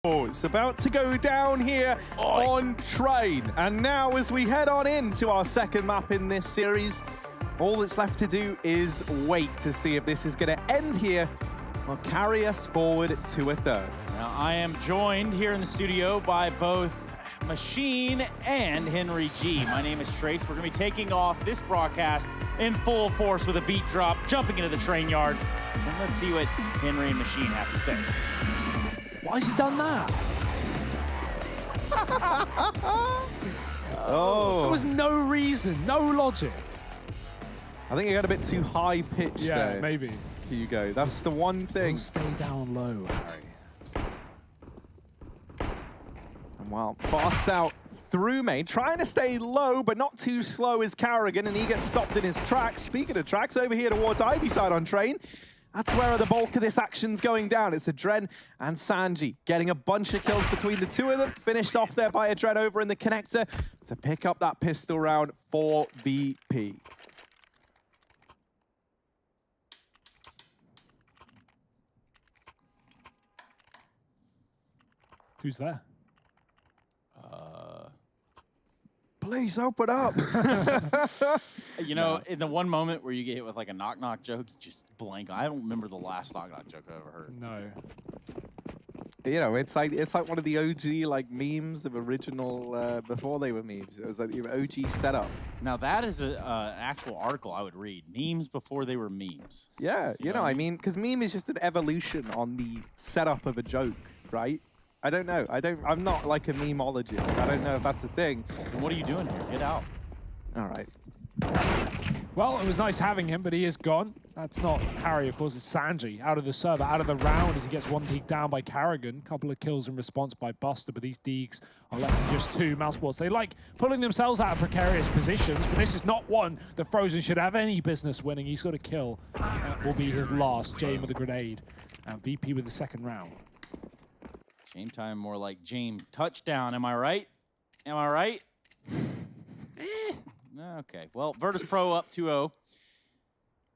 It's about to go down here on Train. And now as we head on into our second map in this series, all that's left to do is wait to see if this is going to end here or carry us forward to a third. Now, I am joined here in the studio by both Machine and Henry G. My name is Trace. We're going to be taking off this broadcast in full force with a beat drop, jumping into the train yards. And let's see what Henry and Machine have to say. Why has he done that? Oh. There was no reason, no logic. I think you got a bit too high pitched there. Yeah, maybe. Hugo. That's the one thing. Stay down low, Harry. And well, fast out through main, trying to stay low, but not too slow is Carrigan, and he gets stopped in his tracks. Speaking of tracks, over here towards Ivy side on Train, that's where the bulk of this action's going down. It's Adren and Sanji getting a bunch of kills between the two of them. Finished off there by Adren over in the connector to pick up that pistol round for VP. Who's there? Please open up. You know, in the one moment where you get hit with like a knock-knock joke, you just blank. I don't remember the last knock-knock joke I ever heard. No. You know, it's like one of the OG like memes of original before they were memes. It was like the OG setup. Now that is an actual article I would read. Memes before they were memes. Yeah, you know, I mean, because meme is just an evolution on the setup of a joke, right? I don't know. I'm not like a memeologist. I don't know if that's a thing. And what are you doing here? Get out. All right. Well, it was nice having him, but he is gone. That's not Harry, of course. It's Sanji out of the server, out of the round as he gets one peek down by Carrigan. Couple of kills in response by Buster, but these Deags are left with just two. Mousesports, they like pulling themselves out of precarious positions, but this is not one that Frozen should have any business winning. He's got a kill. That will be his last. Jame with the grenade. And VP with the second round. Game time more like Jame touchdown. Am I right? Am I right? Okay. Well, Virtus.pro up 2-0.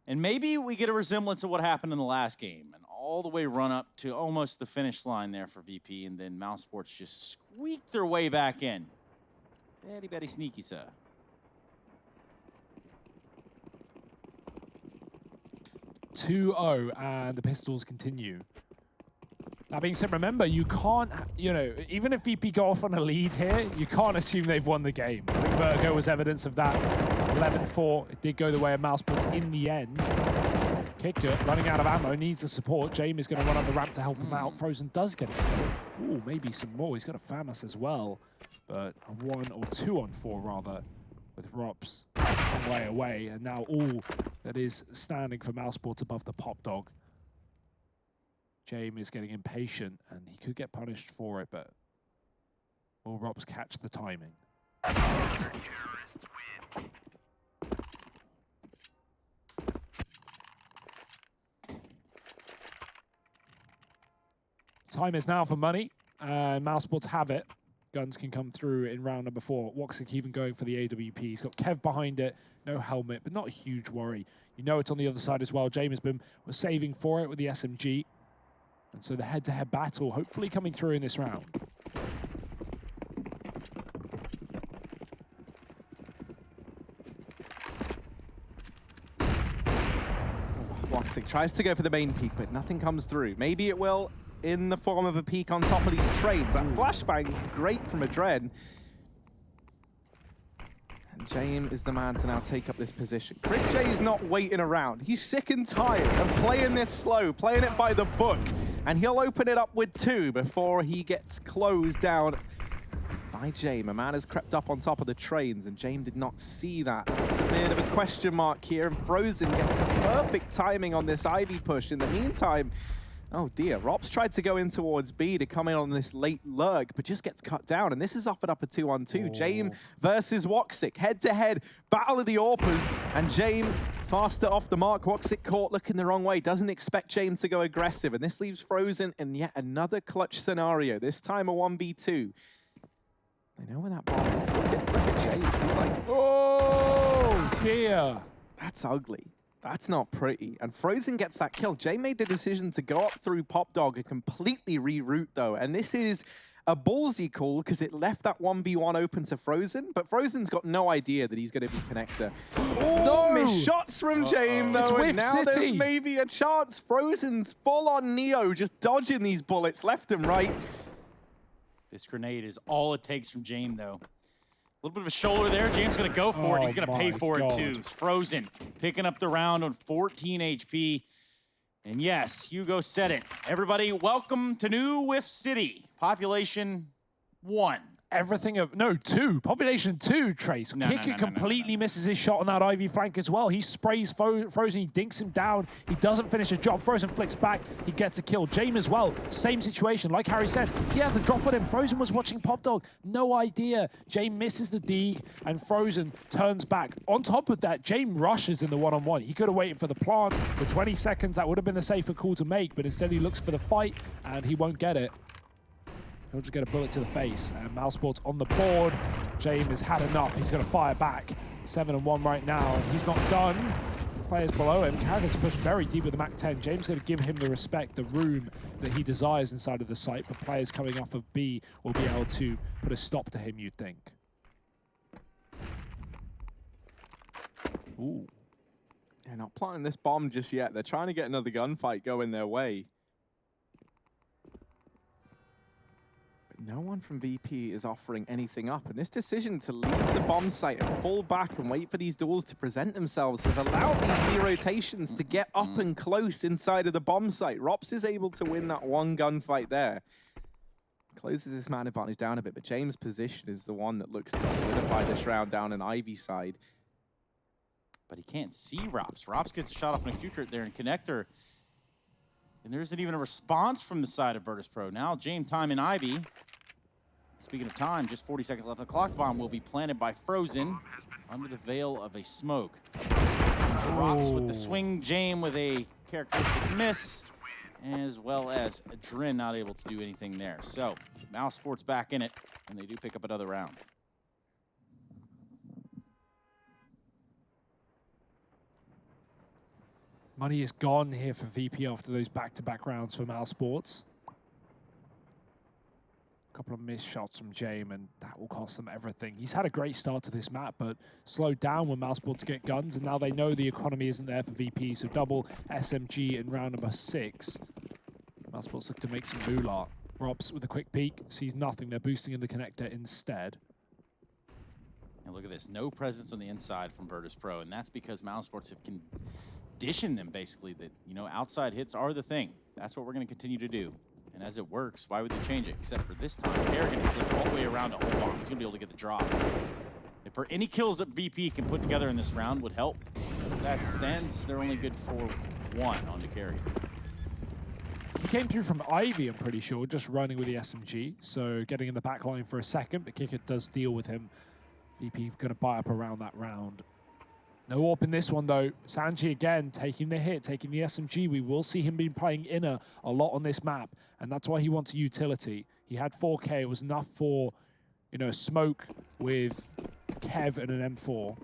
And maybe we get a resemblance of what happened in the last game. And all the way run up to almost the finish line there for VP. And then Mousesports just squeaked their way back in. Very, very sneaky, sir. (2-0) and the pistols continue. That being said, remember, you can't, you know, even if VP go off on a lead here, you can't assume they've won the game. I think Virgo was evidence of that. 11-4, it did go the way of Mousesports in the end. Kicker running out of ammo, needs the support. Jame is going to run up the ramp to help him out. Frozen does get it. Ooh, maybe some more. He's got a FAMAS as well, but a 1 or 2 on 4 rather, with Rops one way away. And now all that is standing for Mousesports above the Pop Dog. Jame is getting impatient, and he could get punished for it, but will Rops catch the timing? Time is now for money, and Mousesports have it. Guns can come through in round number 4. Woxic even going for the AWP. He's got Kev behind it, no helmet, but not a huge worry. You know it's on the other side as well. Jame has been saving for it with the SMG. And so the head-to-head battle hopefully coming through in this round. Woxic tries to go for the main peak, but nothing comes through. Maybe it will in the form of a peak on top of these trains. That flashbang's great from Adren. And Jame is the man to now take up this position. Chris J is not waiting around. He's sick and tired of playing this slow, playing it by the book. And he'll open it up with 2 before he gets closed down by Jame. A man has crept up on top of the trains, and Jame did not see that. It's a bit of a question mark here, and Frozen gets the perfect timing on this Ivy push. In the meantime, oh dear, Rops tried to go in towards B to come in on this late lurk, but just gets cut down, and this is offered up a 2-on-2. Jame versus Woxic, head-to-head, battle of the AWPers, and Jame faster off the mark. Woxic caught looking the wrong way, doesn't expect Jame to go aggressive, and this leaves Frozen in yet another clutch scenario, this time a 1v2. They know where that bomb is. Look at Jame, he's like, oh dear. That's ugly. That's not pretty. And Frozen gets that kill. Jay made the decision to go up through Pop Dog and completely reroute, though. And this is a ballsy call because it left that 1v1 open to Frozen, but Frozen's got no idea that he's going to be connector. Oh, No! missed shots from Jame, though, and now City. there's maybe a chance. Frozen's full-on Neo, just dodging these bullets left and right. This grenade is all it takes from Jame, though. A little bit of a shoulder there. James going to go for it. He's going to pay for it, too. Frozen picking up the round on 14 HP. And yes, Hugo said it. Everybody, welcome to New Whiff City. Population 1. Everything of, no, 2. Population 2, Trace. Kicker completely misses his shot on that Ivy flank as well. He sprays Frozen, he dinks him down. He doesn't finish the job. Frozen flicks back, he gets a kill. Jame as well, same situation. Like Harry said, he had to drop on him. Frozen was watching Pop Dog, no idea. Jame misses the Deagle, and Frozen turns back. On top of that, Jame rushes in the one-on-one. He could have waited for the plant for 20 seconds. That would have been the safer call to make, but instead he looks for the fight, and he won't get it. He'll just get a bullet to the face. And Mousesports on the board. Jame has had enough. He's going to fire back. 7-1 right now. He's not done. Players below him. Carrigan's pushed very deep with the MAC-10. James going to give him the respect, the room that he desires inside of the site. But players coming off of B will be able to put a stop to him, you'd think. Ooh. They're not planting this bomb just yet. They're trying to get another gunfight going their way. No one from VP is offering anything up, and this decision to leave the bomb site and fall back and wait for these duels to present themselves have allowed these B rotations to get up and close inside of the bomb site. Rops is able to win that one gunfight there. Closes this man advantage down a bit, but James' position is the one that looks to solidify this round down in Ivy side. But he can't see Rops. Rops gets a shot off an acute there in connector. And there isn't even a response from the side of Virtus.pro. Now, Jame time in Ivy. Speaking of time, just 40 seconds left. The clock bomb will be planted by Frozen under the veil of a smoke. Rops with the swing, Jame with a characteristic miss, as well as Drin not able to do anything there. So, Mousesports back in it, and they do pick up another round. Money is gone here for VP after those back-to-back rounds for Mousesports. A couple of missed shots from Jame, and that will cost them everything. He's had a great start to this map, but slowed down when Mousesports get guns, and now they know the economy isn't there for VP, so double SMG in round number 6. Mousesports look to make some moolah. Robs with a quick peek, sees nothing. They're boosting in the connector instead. And look at this, no presence on the inside from Virtus.pro, and that's because Mousesports have conditioned them basically that, you know, outside hits are the thing. That's what we're going to continue to do. And as it works, why would they change it? Except for this time, Kerrigan is slipped all the way around to hold on. He's going to be able to get the drop. If for any kills that VP can put together in this round would help, as it stands, they're only good for 1 on the Kerrigan. He came through from Ivy, I'm pretty sure, just running with the SMG. So getting in the back line for a second. The kicker does deal with him. VP going to buy up around that round. No AWP in this one, though. Sanji again taking the hit, taking the SMG. We will see him be playing inner a lot on this map, and that's why he wants a utility. He had 4K. It was enough for, you know, smoke with Kev and an M4.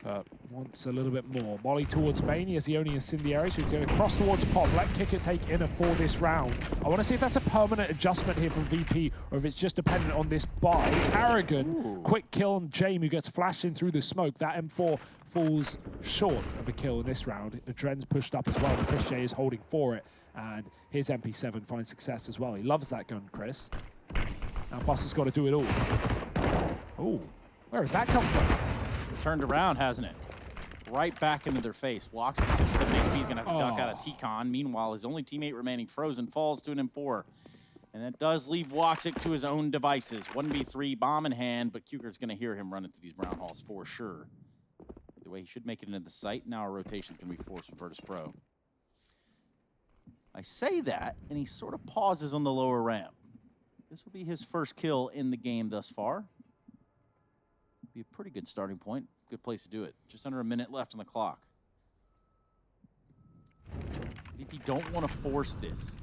But wants a little bit more. Molly towards main. He has the only incendiary, so he's going to cross towards Pop. Let Kicker take inner for this round. I want to see if that's a permanent adjustment here from VP, or if it's just dependent on this buy. Carrigan, quick kill on Jame, who gets flashed in through the smoke. That M4 falls short of a kill in this round. The Dren's pushed up as well, but Chris J is holding for it. And his MP7 finds success as well. He loves that gun, Chris. Now Buster's got to do it all. Oh, where has that come from? It's turned around, hasn't it? Right back into their face. Walks at 7 HP. He's going to have to duck out of T-Con. Meanwhile, his only teammate remaining, Frozen, falls to an M4. And that does leave Woxic to his own devices. 1v3, bomb in hand, but Kuker's going to hear him run into these brown halls for sure. Either way, he should make it into the site. Now our rotation's going to be forced from Virtus.pro. I say that, and he sort of pauses on the lower ramp. This will be his first kill in the game thus far. Be a pretty good starting point. Good place to do it. Just under a minute left on the clock. VP don't want to force this.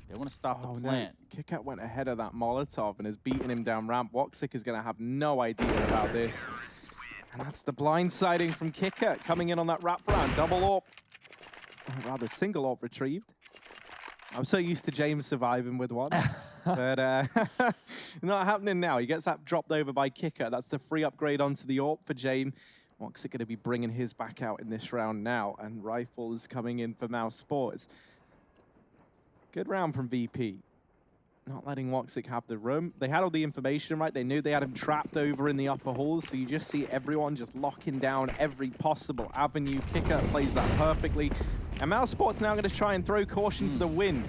They want to stop the plant. No. Kickout went ahead of that Molotov and is beating him down ramp. Woxic is going to have no idea about this. And that's the blindsiding from Kicker, coming in on that wraparound. Double AWP, or rather single AWP retrieved. I'm so used to James surviving with one, but not happening now. He gets that dropped over by Kicker. That's the free upgrade onto the AWP for Jame. Woxic going to be bringing his back out in this round now, and Rifles coming in for Mousesports. Good round from VP. Not letting Woxic have the room. They had all the information, right? They knew they had him trapped over in the upper halls, so you just see everyone just locking down every possible avenue. Kicker plays that perfectly. And Mousesports now going to try and throw caution to the wind.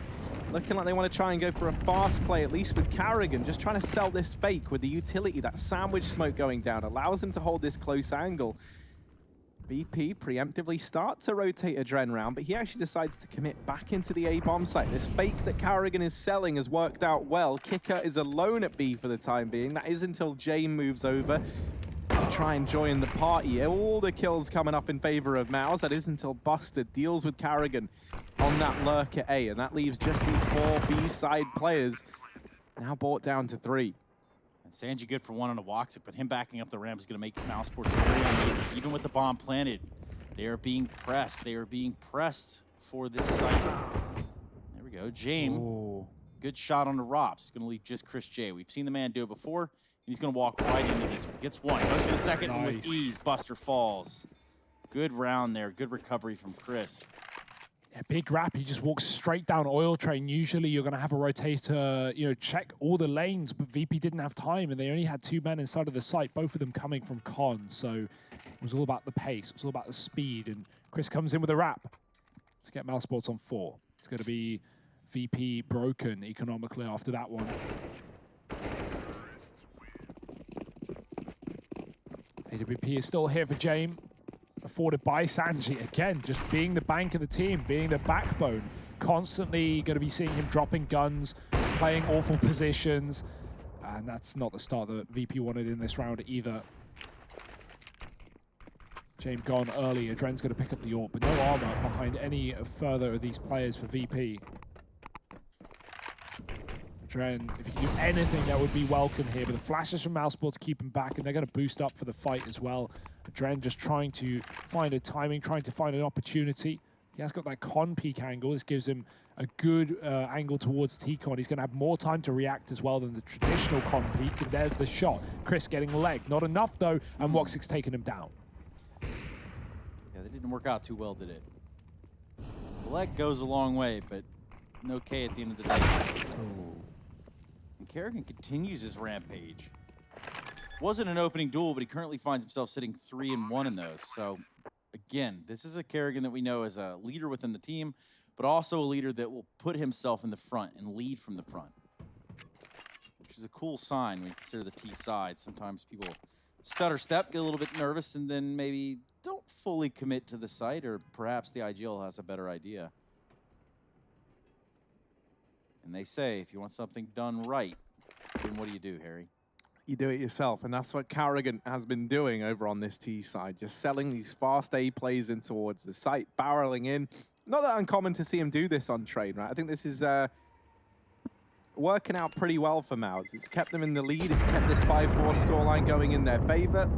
Looking like they want to try and go for a fast play, at least with Carrigan, just trying to sell this fake with the utility. That sandwich smoke going down allows him to hold this close angle. VP preemptively start to rotate a Dren round, but he actually decides to commit back into the A-bomb site. This fake that Carrigan is selling has worked out well. Kicker is alone at B for the time being. That is until Jame moves over to try and join the party. All the kills coming up in favor of Mouse. That is until Buster deals with Carrigan on that lurk at A, and that leaves just these 4 B-side players now brought down to 3. Sanji good for one on a Woxic, but him backing up the ramp is going to make Mousesports very uneasy. Even with the bomb planted, they are being pressed. They are being pressed for this site. There we go. Jame, Ooh. good shot on the ROPS. Going to leave just Chris J. We've seen the man do it before, and he's going to walk right into this one. Gets one. Goes to the second Nice. with ease. Buster falls. Good round there. Good recovery from Chris. Yeah, big wrap. He just walks straight down oil train. Usually you're going to have a rotator, check all the lanes, but VP didn't have time, and they only had 2 men inside of the site, both of them coming from con. So it was all about the pace. It was all about the speed, and Chris comes in with a wrap to get Mousesports on 4. It's going to be VP broken economically after that one. AWP is still here for Jame. Afforded by Sanji, again, just being the bank of the team, being the backbone. Constantly going to be seeing him dropping guns, playing awful positions. And that's not the start that VP wanted in this round either. Jame gone early. Dren's going to pick up the AWP, but no armor behind any further of these players for VP. Dren, if you can do anything, that would be welcome here. But the flashes from Mousesports keep him back, and they're going to boost up for the fight as well. Dren just trying to find a timing, trying to find an opportunity. He has got that con peek angle. This gives him a good angle towards T-con. He's going to have more time to react as well than the traditional con peek. And there's the shot. Chris getting leg. Not enough, though, and Woxic's taking him down. Yeah, that didn't work out too well, did it? The leg goes a long way, but no K at the end of the day. Oh. And Kerrigan continues his rampage. Wasn't an opening duel, but he currently finds himself sitting 3-1 in those. So, again, this is a Kerrigan that we know as a leader within the team, but also a leader that will put himself in the front and lead from the front, which is a cool sign when you consider the T side. Sometimes people stutter step, get a little bit nervous, and then maybe don't fully commit to the site, or perhaps the IGL has a better idea. And they say, if you want something done right, then what do, Harry? You do it yourself, and that's what Carrigan has been doing over on this T side, just selling these fast A plays in towards the site, barreling in. Not that uncommon to see him do this on train, right? I think this is working out pretty well for Mouse. It's kept them in the lead, it's kept this 5-4 scoreline going in their favor.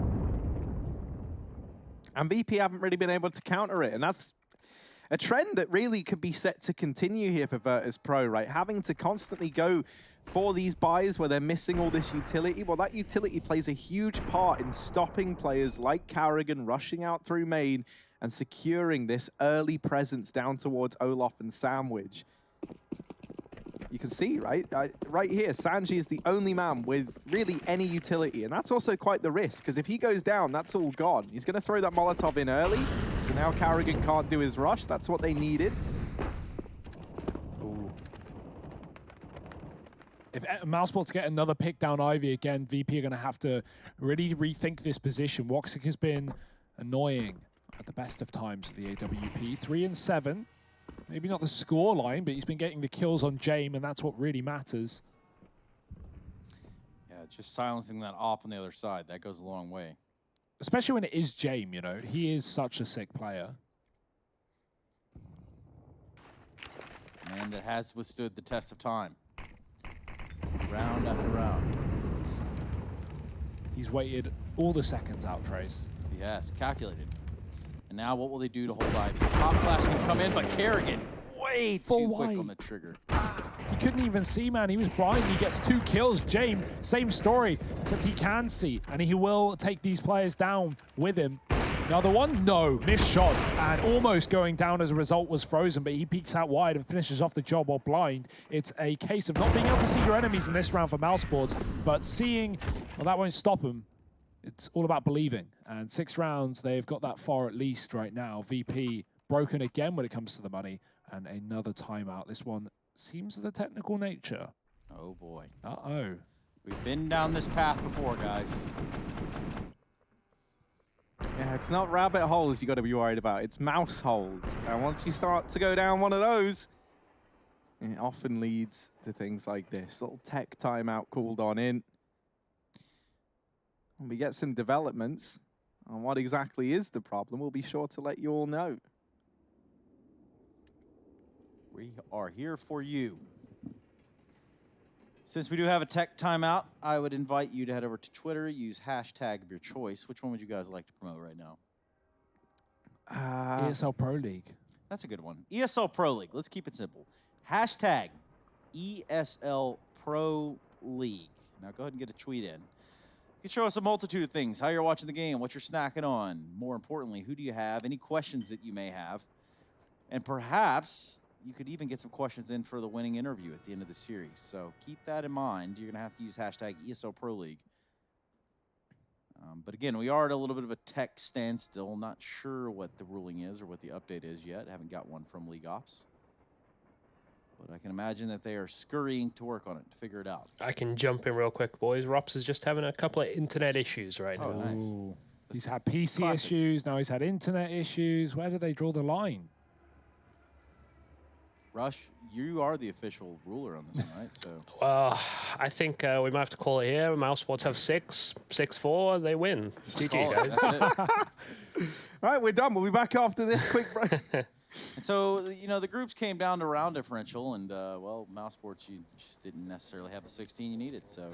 And VP haven't really been able to counter it, and that's a trend that really could be set to continue here for Virtus.pro, right? Having to constantly go for these buys where they're missing all this utility. Well, that utility plays a huge part in stopping players like Carrigan rushing out through main and securing this early presence down towards Olaf and Sandwich. You can see, right? Right here, Sanji is the only man with really any utility, and that's also quite the risk, because if he goes down, that's all gone. He's going to throw that Molotov in early, so now Carrigan can't do his rush. That's what they needed. Ooh. If Mousesports get another pick down Ivy again, VP are going to have to really rethink this position. Woxic has been annoying at the best of times for the AWP. 3-7. Maybe not the score line, but he's been getting the kills on Jame, and that's what really matters. Yeah, just silencing that op on the other side, that goes a long way. Especially when it is Jame, you know. He is such a sick player. Man that has withstood the test of time. Round after round. He's waited all the seconds out, Trace. Yes, calculated. And now what will they do to hold Ivy? Pop flash can come in, but Kerrigan way too quick on the trigger. He couldn't even see, man. He was blind. He gets 2 kills. Jame, same story, except he can see, and he will take these players down with him. The other one, no, missed shot, and almost going down as a result was frozen, but he peeks out wide and finishes off the job while blind. It's a case of not being able to see your enemies in this round for Mousesports, but seeing, well, that won't stop him. It's all about believing, and 6 rounds, they've got that far at least right now. VP broken again when it comes to the money, and another timeout. This one seems of the technical nature. Oh boy. Uh-oh. We've been down this path before, guys. Yeah, it's not rabbit holes you got to be worried about. It's mouse holes. And once you start to go down one of those, it often leads to things like this. Little tech timeout called on in. When we get some developments on what exactly is the problem, we'll be sure to let you all know. We are here for you. Since we do have a tech timeout, I would invite you to head over to Twitter, use hashtag of your choice. Which one would you guys like to promote right now? ESL Pro League. That's a good one. ESL Pro League. Let's keep it simple. Hashtag ESL Pro League. Now go ahead and get a tweet in. You can show us a multitude of things. How you're watching the game, what you're snacking on. More importantly, who do you have? Any questions that you may have. And perhaps you could even get some questions in for the winning interview at the end of the series. So keep that in mind. You're going to have to use hashtag ESL Pro League. But again, we are at a little bit of a tech standstill. Not sure what the ruling is or what the update is yet. Haven't got one from League Ops. But I can imagine that they are scurrying to work on it, to figure it out. I can jump in real quick, boys. Rops is just having a couple of internet issues right now. Oh, nice. He's had PC issues, now he's had internet issues. Where do they draw the line? Rush, you are the official ruler on this one, right? So. Well, I think we might have to call it here. Mousesports have 6-4. They win. GG, guys. That's it. All right, we're done. We'll be back after this quick break. And so, you know, the groups came down to round differential, and, well, Mousesports, you just didn't necessarily have the 16 you needed, so.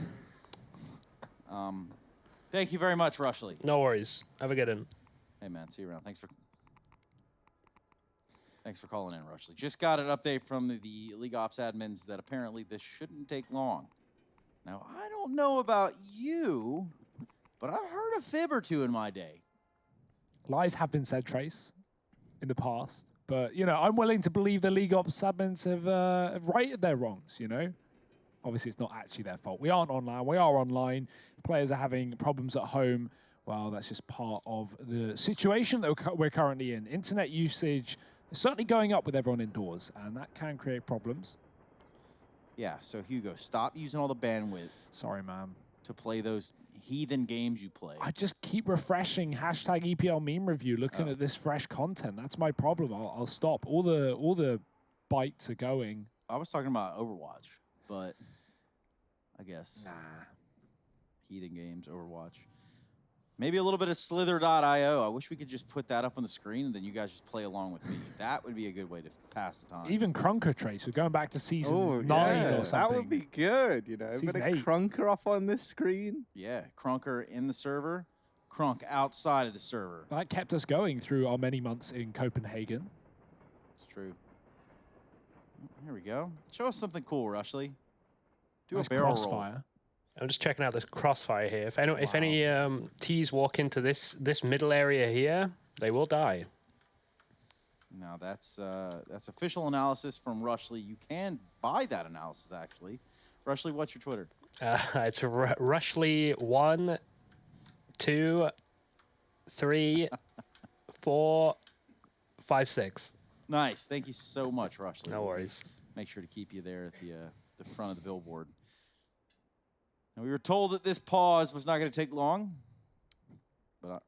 Thank you very much, Rushley. No worries. Have a good one. Hey, man, see you around. Thanks for calling in, Rushley. Just got an update from the League Ops admins that apparently this shouldn't take long. Now, I don't know about you, but I've heard a fib or two in my day. Lies have been said, Trace, in the past. But, you know, I'm willing to believe the League Ops admins have righted their wrongs, you know? Obviously, it's not actually their fault. We aren't online. We are online. Players are having problems at home. Well, that's just part of the situation that we're currently in. Internet usage is certainly going up with everyone indoors, and that can create problems. Yeah, so Hugo, stop using all the bandwidth. Sorry, man. To play those heathen games you play. I just keep refreshing hashtag EPL meme review, looking at this fresh content. That's my problem. I'll stop. All the bytes are going. I was talking about Overwatch, but I guess heathen games, Overwatch. Maybe a little bit of Slither.io. I wish we could just put that up on the screen and then you guys just play along with me. That would be a good way to pass the time. Even Crunker Trace, we're going back to season 9 or something. That would be good, you know. Season Put a 8. Crunker up on this screen. Yeah, Crunker in the server, Crunk outside of the server. That kept us going through our many months in Copenhagen. It's true. Here we go. Show us something cool, Rushley. Do Nice a barrel crossfire. roll. I'm just checking out this crossfire here. If any T's walk into this middle area here, they will die. Now that's official analysis from Rushley. You can buy that analysis actually. Rushley, what's your Twitter? It's Rushley 1, 2, 3, 4, 5, 6. Nice. Thank you so much, Rushley. No worries. Make sure to keep you there at the front of the billboard. And we were told that this pause was not going to take long, but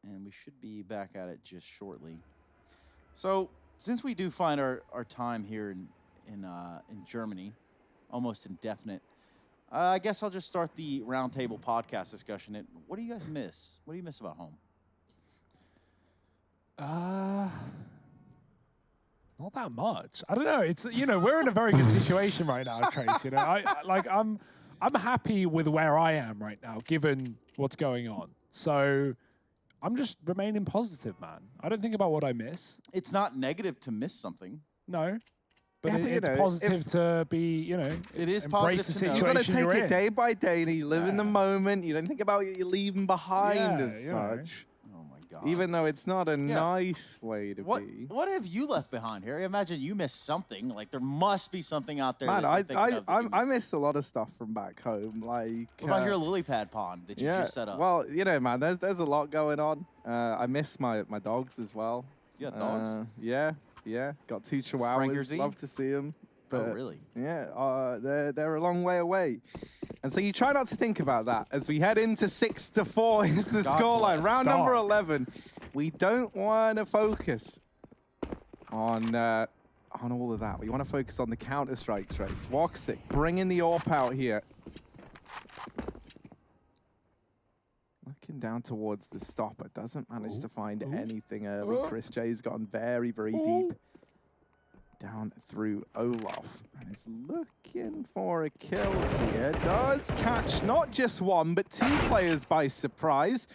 and we should be back at it just shortly. So since we do find our time here in Germany, almost indefinite, I guess I'll just start the roundtable podcast discussion. What do you guys miss? What do you miss about home? Not that much. I don't know. It's, you know, we're in a very good situation right now, Trace. You know, I'm happy with where I am right now, given what's going on. So I'm just remaining positive, man. I don't think about what I miss. It's not negative to miss something. No. But Yeah, but it's positive to be, you know, It is embrace the positive to know. situation You got to take you're it in. day by day, and you live in the moment. You don't think about what you're leaving behind as you know. such. Oh my god. Even though it's not a nice way to be. What have you left behind here? I imagine you missed something. Like there must be something out there. Man, that you're thinking of that you I missed. missed a lot of stuff from back home. Like, What about your lily pad pond that you just set up? Well, you know, man, there's a lot going on. I miss my dogs as well. You got dogs? Yeah. Got 2 chihuahuas. Frankersy? Love to see them. But Oh, really? Yeah, they're a long way away. And so you try not to think about that as we head into 6-4 is the God scoreline. bless. Round Stop. number 11. We don't want to focus on all of that. We want to focus on the Counter-Strike traits. Woxic bringing the AWP out here. Looking down towards the stopper. Doesn't manage to find anything early. Chris J's gotten very, very deep. Down through Olaf. And is looking for a kill here. Does catch not just one, but 2 players by surprise.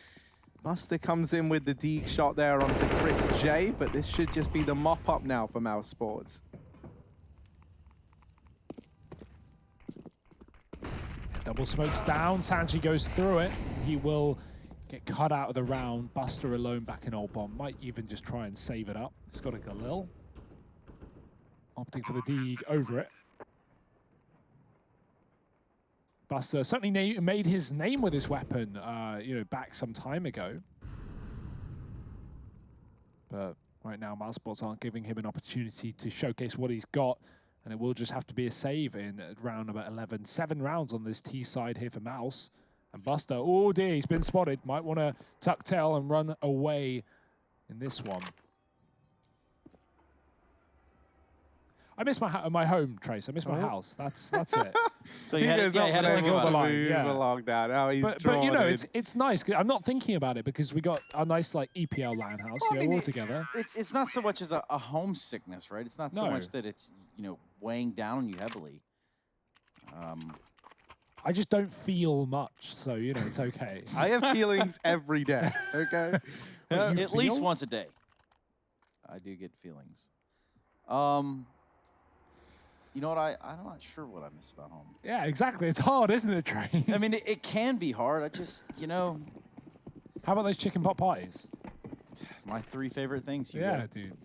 Buster comes in with the Deagle shot there onto Chris J, but this should just be the mop-up now for Mousesports. Double smokes down. Sanji goes through it. He will get cut out of the round. Buster alone back in old bomb. Might even just try and save it up. He's got a Galil. Opting for the Deagle over it. Buster certainly made his name with his weapon, you know, back some time ago. But right now, Mousesports aren't giving him an opportunity to showcase what he's got, and it will just have to be a save in round number 11. 7 rounds on this T side here for Mouse. And Buster, oh dear, he's been spotted. Might want to tuck tail and run away in this one. I miss my home, Trace. I miss my house. That's it. So you had to think draw about the it. line. Moves Yeah. along now. Now he's But you know, drawn in. it's nice. 'Cause I'm not thinking about it because we got a nice like EPL LAN house, Well, I you know, mean, all together. It's not so much as a homesickness, right? It's not so No. much that it's, you know, weighing down on you heavily. I just don't feel much, so you know, it's okay. I have feelings every day, okay? You At least feel? once a day. I do get feelings. You know what? I'm not sure what I miss about home. Yeah, exactly. It's hard, isn't it, Trace? I mean, it can be hard. I just, you know, how about those chicken pot pies? my 3 favorite things. You Yeah, dude.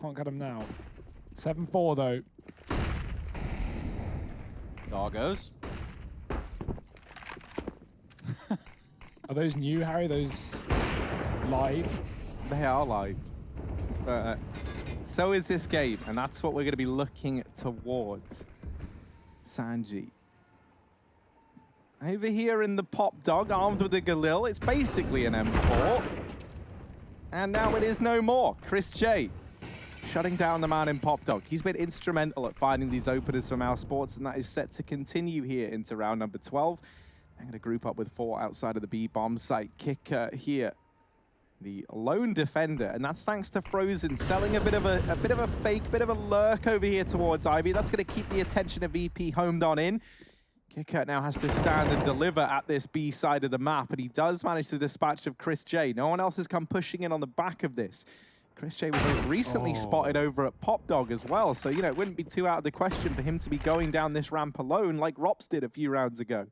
Can't get them now. 7-4 though. Doggos. Are those new, Harry? Those live? They are live. So is this game, and that's what we're going to be looking towards. Sanji. Over here in the Pop Dog, armed with a Galil. It's basically an M4. And now it is no more. Chris J. shutting down the man in Pop Dog. He's been instrumental at finding these openers for Mousesports, and that is set to continue here into round number 12. I'm going to group up with 4 outside of the B bomb site. Kicker here, the lone defender, and that's thanks to Frozen selling a bit of a fake, bit of a lurk over here towards Ivy. That's going to keep the attention of VP homed on in. Kicker now has to stand and deliver at this B side of the map, and he does manage the dispatch of Chris J. No one else has come pushing in on the back of this. Chris J was most recently spotted over at Pop Dog as well, so, you know, it wouldn't be too out of the question for him to be going down this ramp alone like Rops did a few rounds ago.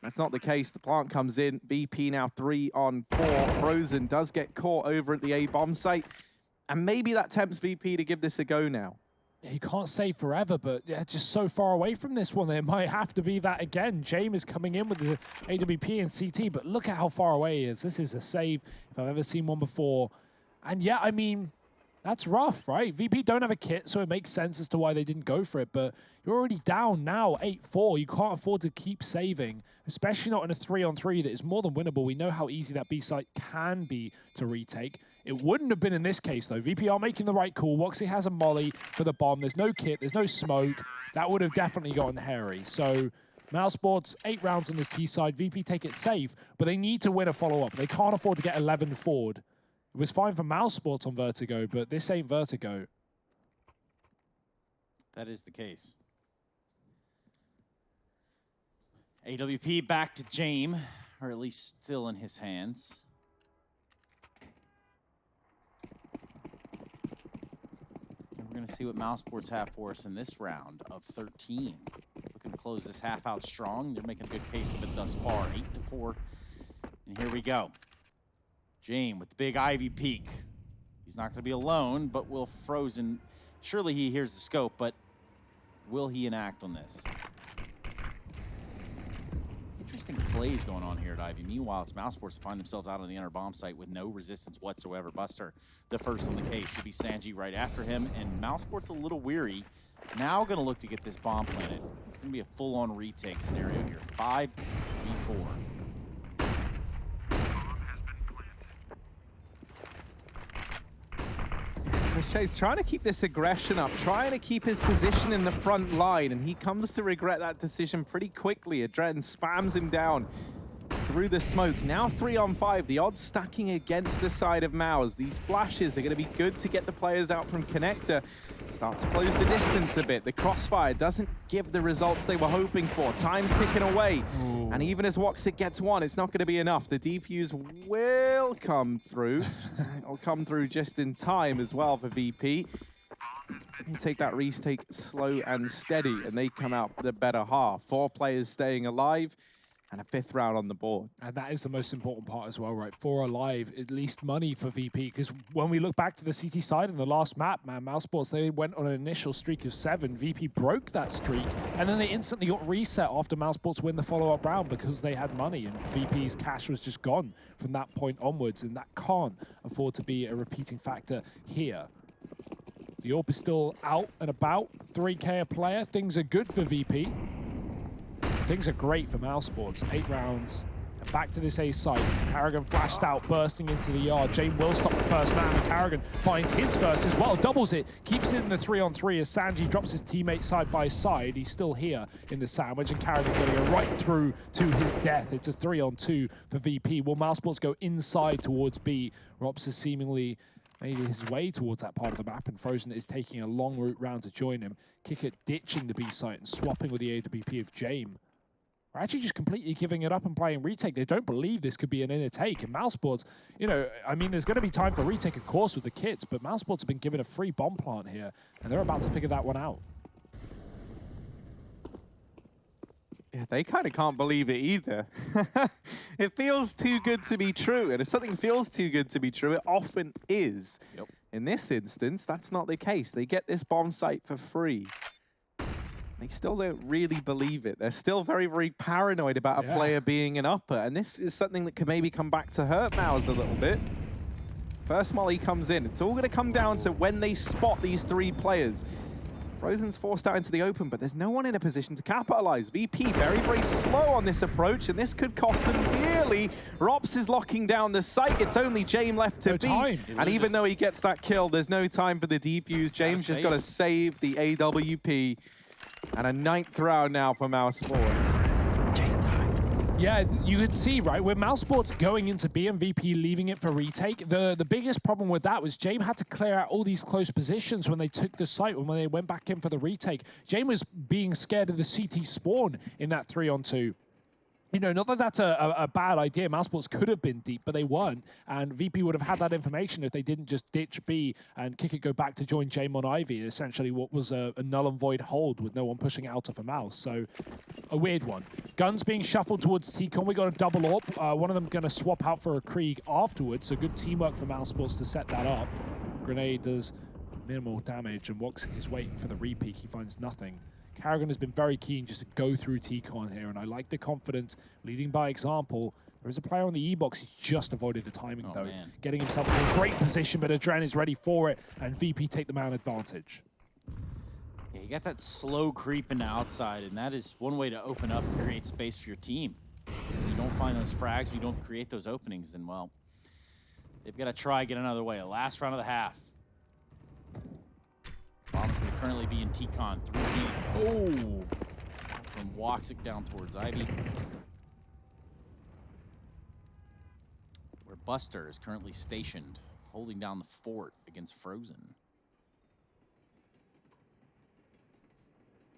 That's not the case. The plant comes in. VP now 3 on 4. Frozen does get caught over at the A bomb site, and maybe that tempts VP to give this a go now. He can't save forever, but yeah, just so far away from this one, it might have to be that again. Jame is coming in with the AWP and CT, but look at how far away he is. This is a save if I've ever seen one before. And yeah, I mean, that's rough, right? VP don't have a kit, so it makes sense as to why they didn't go for it, but you're already down now, 8-4. You can't afford to keep saving, especially not in a 3-on-3 that is more than winnable. We know how easy that B site can be to retake. It wouldn't have been in this case, though. VP are making the right call. Woxy has a molly for the bomb. There's no kit. There's no smoke. That would have definitely gotten hairy. So Mousesports, 8 rounds on this T side. VP take it safe, but they need to win a follow-up. They can't afford to get 11 forward. It was fine for Mousesports on Vertigo, but this ain't Vertigo. That is the case. AWP back to Jame, or at least still in his hands. And we're going to see what Mousesports have for us in this round of 13. Looking to close this half out strong. They're making a good case of it thus far. 8-4. And here we go. Jame with the big Ivy peek. He's not going to be alone, but will Frozen. Surely he hears the scope, but will he enact on this? Interesting plays going on here at Ivy. Meanwhile, it's Mousesports to find themselves out on the inner bomb site with no resistance whatsoever. Buster, the first on the case, should be Sanji right after him, and Mousesports a little weary. Now going to look to get this bomb planted. It's going to be a full-on retake scenario here. 5v4. Chase trying to keep this aggression up, trying to keep his position in the front line, and he comes to regret that decision pretty quickly. Adren spams him down through the smoke. Now 3-on-5, the odds stacking against the side of Mouse. These flashes are going to be good to get the players out from connector. Start to close the distance a bit. The crossfire doesn't give the results they were hoping for. Time's ticking away. Ooh. And even as Woxic gets one, it's not going to be enough. The defuse will come through. It'll come through just in time as well for VP. You take that retake slow and steady, and they come out the better half. 4 players staying alive, and a 5th round on the board. And that is the most important part as well, right? 4 alive, at least money for VP. Because when we look back to the CT side in the last map, man, Mousesports, they went on an initial streak of 7. VP broke that streak, and then they instantly got reset after Mousesports win the follow-up round because they had money, and VP's cash was just gone from that point onwards, and that can't afford to be a repeating factor here. The AWP is still out and about, 3K a player. Things are good for VP. Things are great for Mousesports. 8 rounds. And back to this A site. Carrigan flashed out, bursting into the yard. Jame will stop the first man, and Carrigan finds his first as well. Doubles it. Keeps it in the 3-on-3 as Sanji drops his teammate side by side. He's still here in the sandwich, and Carrigan getting right through to his death. It's a 3-on-2 for VP. Will Mousesports go inside towards B? Rops is seemingly made his way towards that part of the map, and Frozen is taking a long route round to join him. Kicker ditching the B site and swapping with the AWP of Jame. Are actually just completely giving it up and playing retake. They don't believe this could be an inner take. And Mousesports, you know, I mean, there's going to be time for retake, of course, with the kits, but Mousesports have been given a free bomb plant here, and they're about to figure that one out. Yeah, they kind of can't believe it either. It feels too good to be true, and if something feels too good to be true, it often is. Yep. In this instance, that's not the case. They get this bomb site for free. They still don't really believe it. They're still very, very paranoid about a player being an upper, and this is something that could maybe come back to hurt Mouse a little bit. First molly comes in. It's all going to come down to when they spot these 3 players. Frozen's forced out into the open, but there's no one in a position to capitalize. VP very, very slow on this approach, and this could cost them dearly. Rops is locking down the site. It's only Jame left to beat. And even though he gets that kill, there's no time for the defuse. James just got to save the AWP. And a 9th round now for Mousesports. Yeah, you could see, right, with Mousesports going into B and VP leaving it for retake, the biggest problem with that was Jame had to clear out all these close positions when they took the site, when they went back in for the retake. Jame was being scared of the CT spawn in that 3-on-2. You know, not that that's a bad idea. Mousesports could have been deep, but they weren't. And VP would have had that information if they didn't just ditch B and kick it, go back to join Jame on Ivy. Essentially what was a null and void hold with no one pushing out of a Mouse. So a weird one. Guns being shuffled towards T-Con. We got a double AWP. One of them going to swap out for a Krieg afterwards. So good teamwork for Mousesports to set that up. Grenade does minimal damage, and Woxic is waiting for the repeat. He finds nothing. Kerrigan has been very keen just to go through T-Con here, and I like the confidence, leading by example. There is a player on the E-box. He's just avoided the timing, though. Man. Getting himself in a great position, but Adren is ready for it, and VP take the man advantage. Yeah, you got that slow creeping outside, and that is one way to open up and create space for your team. If you don't find those frags, you don't create those openings, then, well, they've got to try get another way. Last round of the half. Bomb is going to currently be in T-Con 3D. Oh! That's from Woxic down towards Ivy. Where Buster is currently stationed, holding down the fort against Frozen.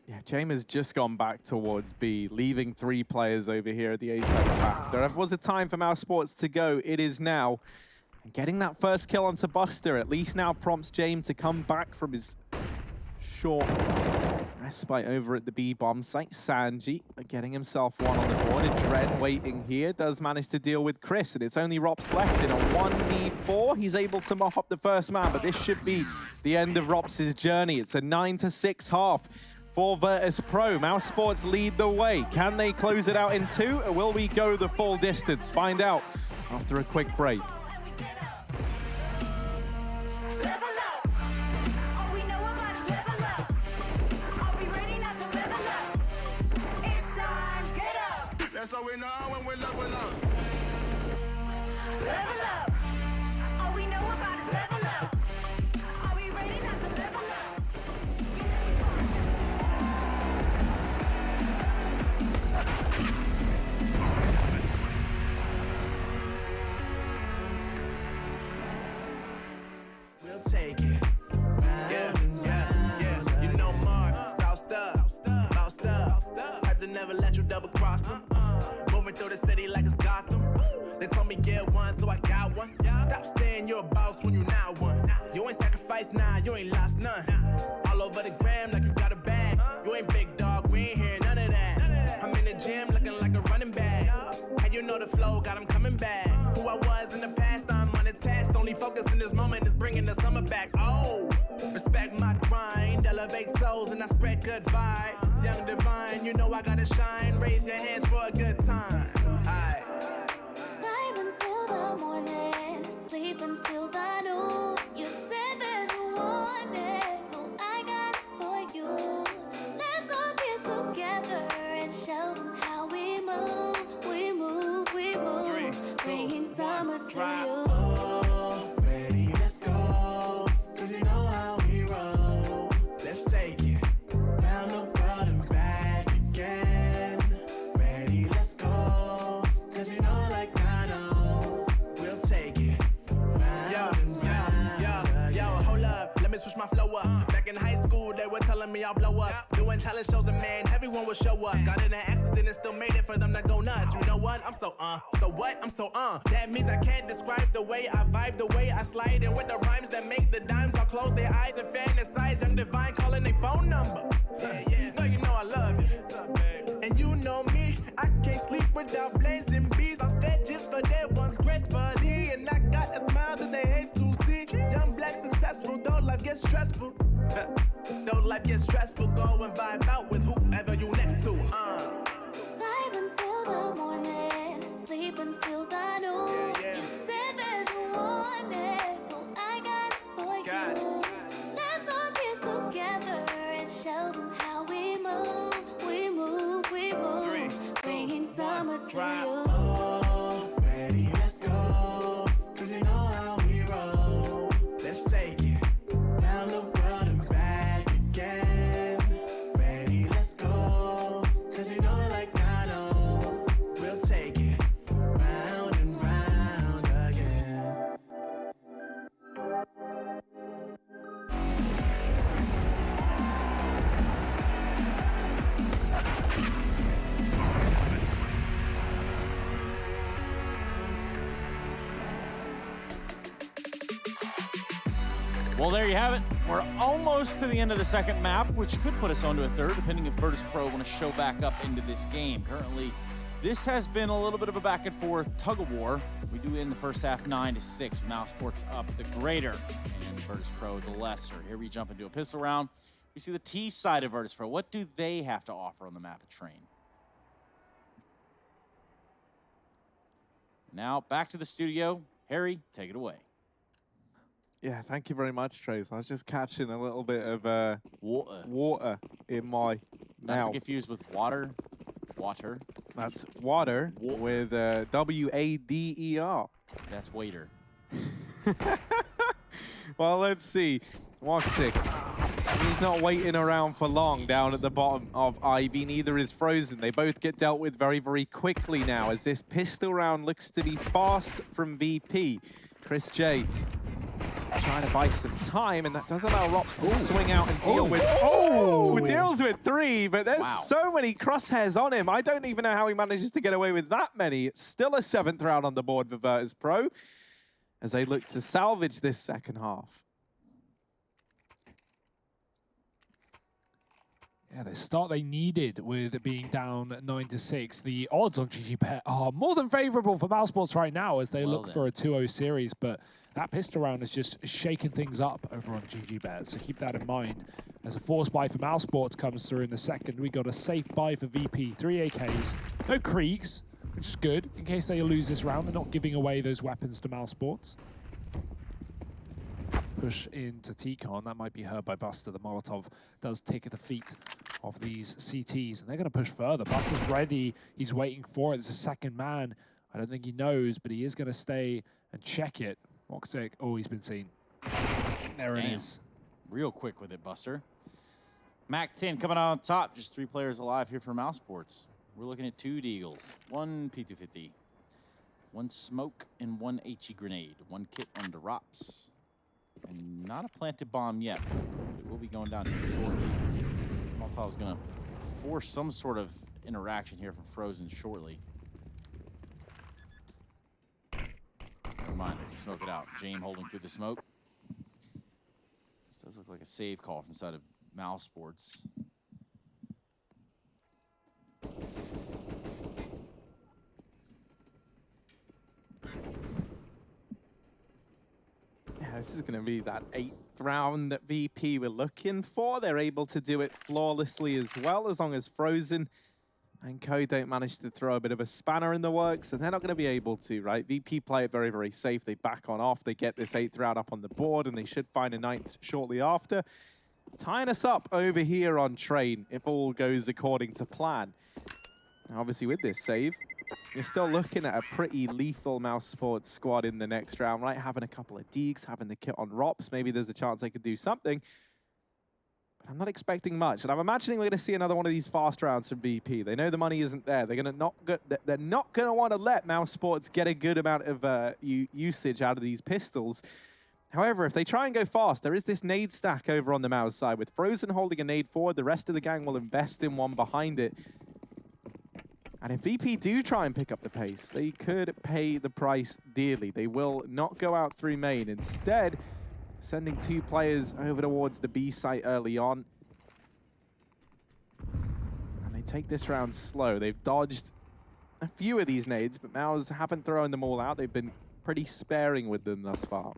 Yeah, Jame has just gone back towards B, leaving 3 players over here at the ESL map. There was a time for Mousesports to go. It is now. And getting that first kill onto Buster at least now prompts Jame to come back from his short respite over at the B bomb site. Sanji getting himself one on the board. And Dread waiting here does manage to deal with Chris. And it's only Rops left in a 1v4. He's able to mop up the first man, but this should be the end of Rops' journey. It's a 9-6 half for Virtus.pro. Mousesports lead the way. Can they close it out in 2, or will we go the full distance? Find out after a quick break. That's all we know when we level up. Level up. All we know about is level up. Are we ready not to level up? We'll take it. Yeah. You know Mark, South Stuff, South Stuff. Types that never let you double cross them. Moving through the city like it's Gotham. They told me get one, so I got one. Stop saying you're a boss when you not one. You ain't sacrificed, nah, you ain't lost none. All over the gram like you got a bag. You ain't big dog, we ain't hearing none of that. I'm in the gym looking like a running back. And you know the flow, got him coming back. Who I was in the past, I'm unattached. Only focus in this moment is bringing the summer back. Oh, respect my grind, elevate souls and I spread good vibes. Young divine, you know I gotta shine. Raise your hands for a good time. Aight. Live until the morning, sleep until the noon. You said that you wanted, so I got it for you. Let's all get together and show them how we move. We move, we move. 3, 2, Bringing summer 1, to drop. you. Oh, ready, let's go. 'Cause you know how we roll. Let's take it round the world and back again. Ready, let's go. 'Cause you know like I know. We'll take it round and round. Yo, hold up, let me switch my flow up. Back in high school, they were telling me I'll blow up. Doing talent shows and man, everyone would show up. Got in an accident and still made it for them to go nuts. You know what? I'm so what? I'm so That means I can't describe the way I vibe, the way I slide in with the rhymes that make the dimes all close their eyes and fantasize. Young divine calling their phone number. Yeah. No, you know I love you. And you know me, I can't sleep without blazing beats on stages for their ones gracefully. And I got a smile that they hate to see. Young black successful, though life gets stressful. Though life gets stressful, go and vibe out with whoever you next to. Live until the morning, sleep until the noon. Yeah. You said that you wanted, so I got it for Got you. Let's all get together and show them how we move. We move, we move. 3, 2, Bringing summer 1, to drop. you. Oh, ready, let's go. 'Cause you know how we roll. Let's take it round the world and back again. Ready, let's go. 'Cause you know like I know. We'll take it round and round again. Well, there you have it. We're almost to the end of the second map, which could put us onto a third, depending if Virtus.pro want to show back up into this game. Currently, this has been a little bit of a back and forth tug of war. We do end the first half 9-6. Mousesports up the greater and Virtus.pro the lesser. Here we jump into a pistol round. We see the T side of Virtus.pro. What do they have to offer on the map of Train? Now back to the studio. Harry, take it away. Yeah, thank you very much, Trace. I was just catching a little bit of water in my Not mouth. confused with water. Water. That's water with W-A-D-E-R. That's waiter. Well, let's see. Woxic. He's not waiting around for long down at the bottom of Ivy. Neither is Frozen. They both get dealt with very, very quickly now as this pistol round looks to be fast from VP. Chris J trying to buy some time, and that does allow Rops to swing out and deal with... Oh! Deals with 3, but there's so many crosshairs on him. I don't even know how he manages to get away with that many. It's still a 7th round on the board for Virtus.pro as they look to salvage this second half. Yeah, the start they needed with it being down 9-6. The odds on GG Bet are more than favorable for Mousesports right now as they look for a 2-0 series, but that pistol round has just shaken things up over on GG Bet, so keep that in mind. As a force buy for Mousesports comes through in the second, we got a safe buy for VP, 3 AKs, no Kriegs, which is good. In case they lose this round, they're not giving away those weapons to Mousesports. Push into T-Con, that might be heard by Buster. The Molotov does tick at the feet of these CTs, and they're going to push further. Buster's ready, he's waiting for it. It's a second man. I don't think he knows, but he is going to stay and check it. Roxic, oh, he's been seen. There it is. Real quick with it, Buster. Mac 10 coming out on top, just 3 players alive here for Mousesports. We're looking at 2 Deagles, 1 P250, 1 smoke, and 1 HE grenade, 1 kit on the Rops. And not a planted bomb yet, but it will be going down shortly. Molotov's gonna force some sort of interaction here from Frozen shortly. Never mind, if you smoke it out. Jame holding through the smoke. This does look like a save call from the side of Mousesports. This is going to be that 8th round that VP were looking for. They're able to do it flawlessly as well, as long as Frozen and Code don't manage to throw a bit of a spanner in the works, and they're not going to be able to, right? VP play it very, very safe. They back on off. They get this 8th round up on the board, and they should find a 9th shortly after. Tying us up over here on Train if all goes according to plan. Now, obviously, with this save, you're still looking at a pretty lethal Mousesports squad in the next round, right? Having a couple of Deags, having the kit on Rops. Maybe there's a chance they could do something. But I'm not expecting much. And I'm imagining we're going to see another one of these fast rounds from VP. They know the money isn't there. They're not going to want to let Mousesports get a good amount of usage out of these pistols. However, if they try and go fast, there is this nade stack over on the Mouse side. With Frozen holding a nade forward, the rest of the gang will invest in one behind it. And if VP do try and pick up the pace, they could pay the price dearly. They will not go out through main. Instead, sending 2 players over towards the B site early on. And they take this round slow. They've dodged a few of these nades, but Mouse haven't thrown them all out. They've been pretty sparing with them thus far.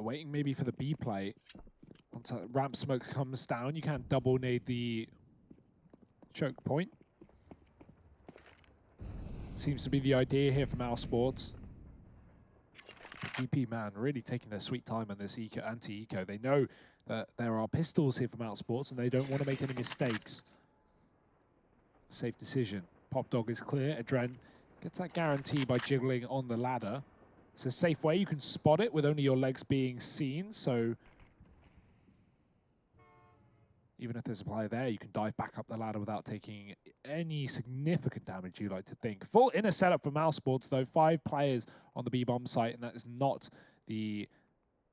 Waiting maybe for the B play. Once that ramp smoke comes down, you can't double nade the choke point. Seems to be the idea here for Mousesports. VP, man, really taking their sweet time on this anti-eco. They know that there are pistols here for Mousesports and they don't want to make any mistakes. Safe decision. Pop Dog is clear. Adren gets that guarantee by jiggling on the ladder. It's a safe way. You can spot it with only your legs being seen, so even if there's a player there, you can dive back up the ladder without taking any significant damage, you like to think. Full inner setup for Mousesports, though. 5 players on the B-bomb site, and that is not the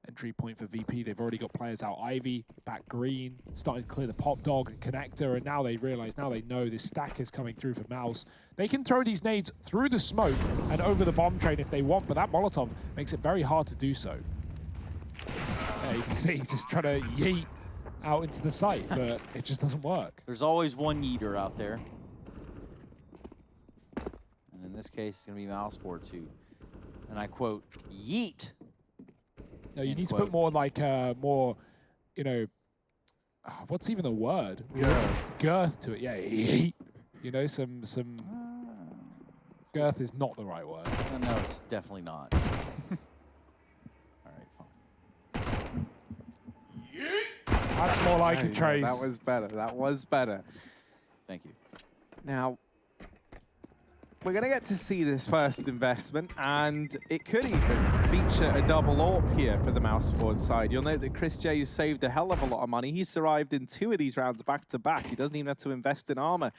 entry point for VP. They've already got players out. Ivy, back green, starting to clear the Pop Dog and Connector, and now they realize, now they know this stack is coming through for Mouse. They can throw these nades through the smoke and over the bomb train if they want, but that Molotov makes it very hard to do so. Yeah, you can see just trying to yeet out into the site, but it just doesn't work. There's always one yeeter out there. And in this case, it's going to be Mousesports who, and I quote, yeet. No, you need to put more like, more, you know, what's even the word? Girth to it. Yeah, you know, some girth is not the right word. No, it's definitely not. All right, fine. That's more like a Trace. That was better. That was better. Thank you. Now, we're going to get to see this first investment, and it could even feature a double AWP here for the Mousesports side. You'll note that Chris J has saved a hell of a lot of money. He's survived in 2 of these rounds back-to-back. He doesn't even have to invest in armor.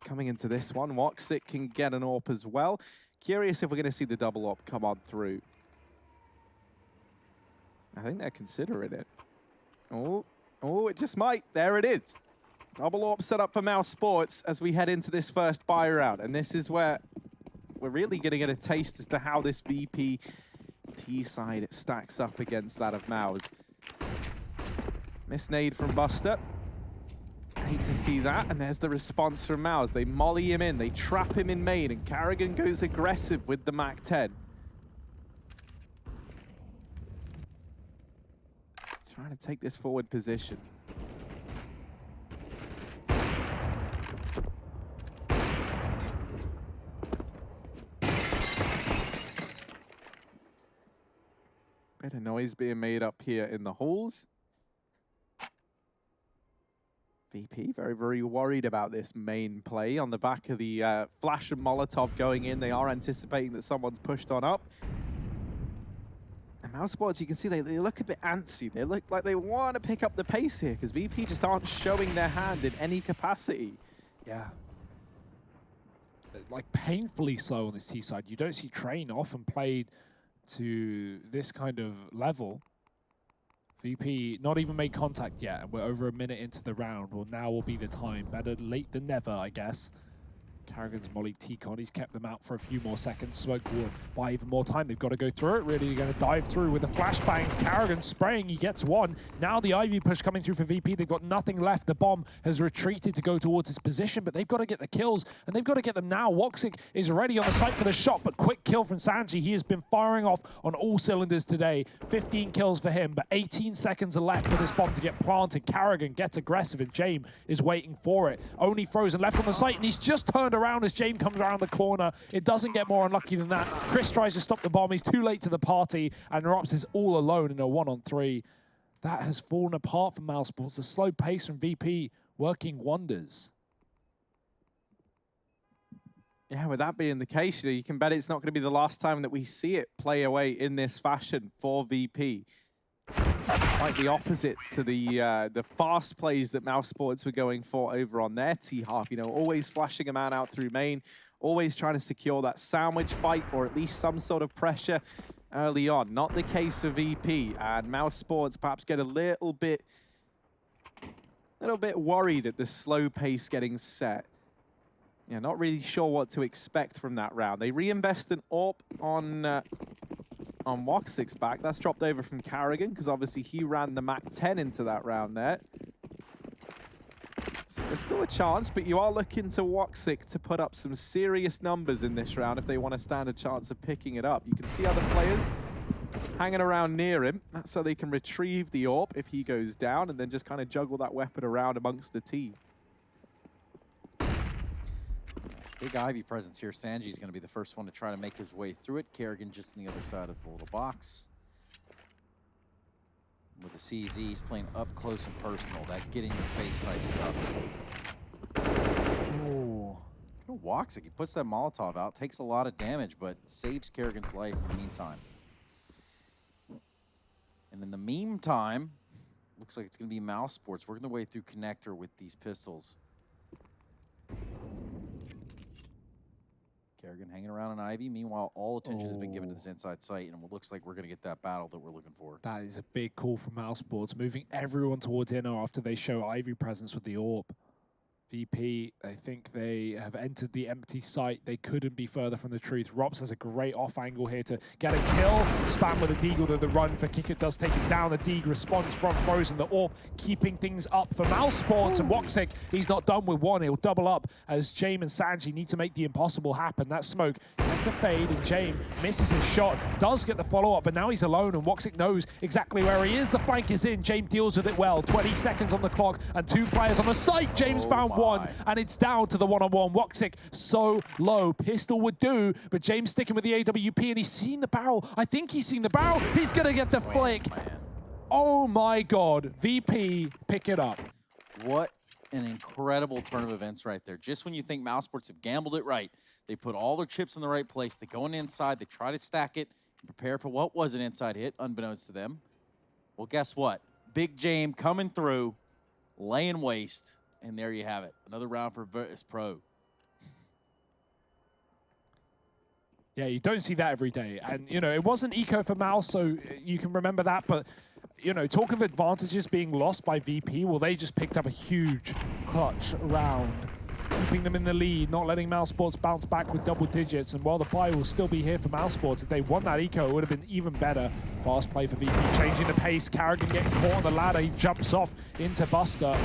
Coming into this one, Woxic can get an AWP as well. Curious if we're going to see the double AWP come on through. I think they're considering it. Oh, it just might. There it is. Double AWP set up for Mousesports as we head into this first buy round. And this is where we're really going to get a taste as to how this VP T side stacks up against that of Mouse. Miss nade from Buster. Hate to see that. And there's the response from Mouse. They molly him in. They trap him in main. And Kerrigan goes aggressive with the MAC-10. Trying to take this forward position. Bit of noise being made up here in the halls. VP very, very worried about this main play on the back of the flash and Molotov going in. They are anticipating that someone's pushed on up. And Mousesports, you can see they look a bit antsy. They look like they want to pick up the pace here because VP just aren't showing their hand in any capacity. Yeah. Like painfully slow on this T side. You don't see Train often played to this kind of level. VP not even made contact yet, and we're over a minute into the round. Well, now will be the time. Better late than never, I guess. Carrigan's molly T-Con, he's kept them out for a few more seconds. Smoke will buy even more time. They've got to go through it. Really going to dive through with the flashbangs. Carrigan spraying, he gets one. Now the Ivy push coming through for VP. They've got nothing left. The bomb has retreated to go towards his position, but they've got to get the kills, and they've got to get them now. Woxic is ready on the site for the shot, but quick kill from Sanji. He has been firing off on all cylinders today. 15 kills for him, but 18 seconds are left for this bomb to get planted. Carrigan gets aggressive, and Jame is waiting for it. Only Frozen left on the site, and he's just turned around as Jame comes around the corner. It doesn't get more unlucky than that. Chris tries to stop the bomb. He's too late to the party, and Rops is all alone in a 1-on-3. That has fallen apart for Mousesports. The slow pace from VP working wonders. Yeah, with that being the case, you can bet it's not going to be the last time that we see it play away in this fashion for VP. Like the opposite to the fast plays that Mousesports were going for over on their T-half. You know, always flashing a man out through main, always trying to secure that sandwich fight or at least some sort of pressure early on. Not the case for VP, and Mousesports perhaps get a little bit worried at the slow pace getting set. Yeah, not really sure what to expect from that round. They reinvest an AWP on Woxic's back. That's dropped over from Carrigan because obviously he ran the MAC-10 into that round there. So there's still a chance, but you are looking to Woxic to put up some serious numbers in this round if they want to stand a chance of picking it up. You can see other players hanging around near him. That's so they can retrieve the AWP if he goes down and then just kind of juggle that weapon around amongst the team. Big Ivy presence here. Sanji's going to be the first one to try to make his way through it. Kerrigan just on the other side of the little box. With the CZ, he's playing up close and personal. That get in your face type stuff. Ooh. Woxic, he puts that Molotov out, takes a lot of damage, but saves Kerrigan's life in the meantime. And in the meantime, looks like it's going to be Mousesports working their way through connector with these pistols. Kerrigan hanging around an Ivy. Meanwhile, all attention has been given to this inside site, and it looks like we're going to get that battle that we're looking for. That is a big call from Mousesports, moving everyone towards inner after they show Ivy presence with the AWP. VP, I think they have entered the empty site. They couldn't be further from the truth. Rops has a great off angle here to get a kill. Spam with a Deagle to the run for Kick. It does take him down. The Deagle responds from Frozen. The AWP keeping things up for Mousesports. And Woxic, he's not done with one. He'll double up as Jame and Sanji need to make the impossible happen. That smoke meant to fade, and Jame misses his shot. Does get the follow-up, but now he's alone, and Woxic knows exactly where he is. The flank is in. Jame deals with it well. 20 seconds on the clock, and 2 players on the site. James found one, and it's down to the one-on-one. Woxic so low. Pistol would do, but James sticking with the AWP, and he's seen the barrel. I think he's seen the barrel. He's going to get the flick. Oh, my God. VP, pick it up. What an incredible turn of events right there. Just when you think Mousesports have gambled it right, they put all their chips in the right place. They go in inside, they try to stack it, and prepare for what was an inside hit, unbeknownst to them. Well, guess what? Big Jame coming through, laying waste, and there you have it. Another round for Virtus.pro. Yeah, you don't see that every day. And, you know, it wasn't eco for Mouse, so you can remember that. But, you know, talk of advantages being lost by VP, well, they just picked up a huge clutch round, keeping them in the lead, not letting Mousesports bounce back with double digits. And while the buy will still be here for Mousesports, if they won that eco, it would have been even better. Fast play for VP, changing the pace. Kerrigan getting caught on the ladder. He jumps off into Buster.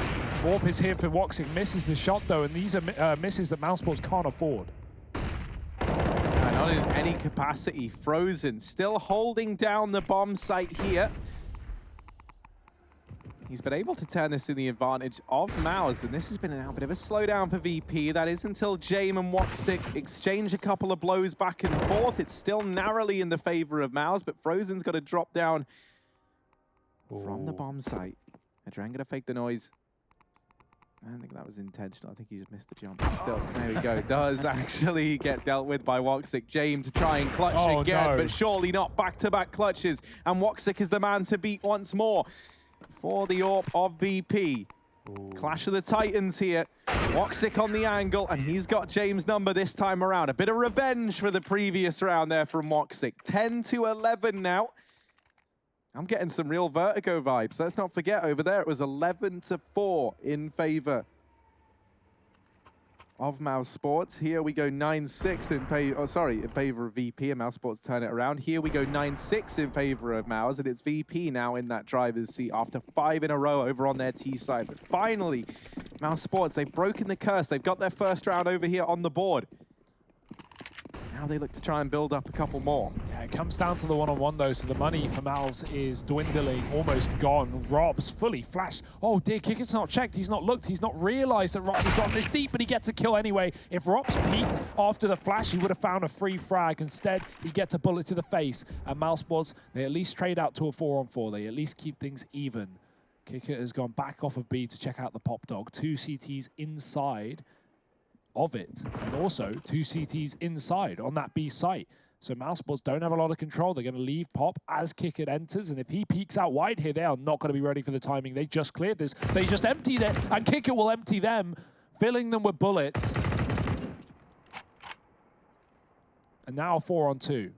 Warp is here for Woxic, misses the shot, though, and these are misses that Mousesports can't afford. Not in any capacity. Frozen still holding down the bomb site here. He's been able to turn this in the advantage of Mouse, and this has been a bit of a slowdown for VP. That is until Jame and Woxic exchange a couple of blows back and forth. It's still narrowly in the favor of Mouse, but Frozen's got to drop down from the bomb site. Adran gonna fake the noise. I don't think that was intentional. I think he just missed the jump. Still, there we go. Does actually get dealt with by Woxic. Jame to try and clutch again, but surely not back-to-back clutches. And Woxic is the man to beat once more for the AWP of VP. Clash of the Titans here. Woxic on the angle, and he's got James' number this time around. A bit of revenge for the previous round there from Woxic. 10-11 now. I'm getting some real Vertigo vibes. Let's not forget, over there it was 11-4 in favor of Mousesports. Here we go 9-6 in favor of VP, and Mousesports turn it around. Here we go 9-6 in favor of Mouse, and it's VP now in that driver's seat after 5 in a row over on their T side. But finally, Mousesports, they've broken the curse. They've got their first round over here on the board. Now they look to try and build up a couple more. Yeah, it comes down to the one-on-one, though, so the money for Mouse is dwindling, almost gone. Robs fully flashed. Oh, dear, Kicker's not checked. He's not looked. He's not realized that Robs has gotten this deep, but he gets a kill anyway. If Robs peeked after the flash, he would have found a free frag. Instead, he gets a bullet to the face. And Mousesports, they at least trade out to a 4-on-4. They at least keep things even. Kicker has gone back off of B to check out the pop dog. 2 CTs inside of it, and also 2 CTs inside on that B site. So Mousesports don't have a lot of control. They're going to leave Pop as Kicker enters, and if he peeks out wide here, they are not going to be ready for the timing. They just cleared this. They just emptied it, and Kicker will empty them, filling them with bullets. And now 4-on-2.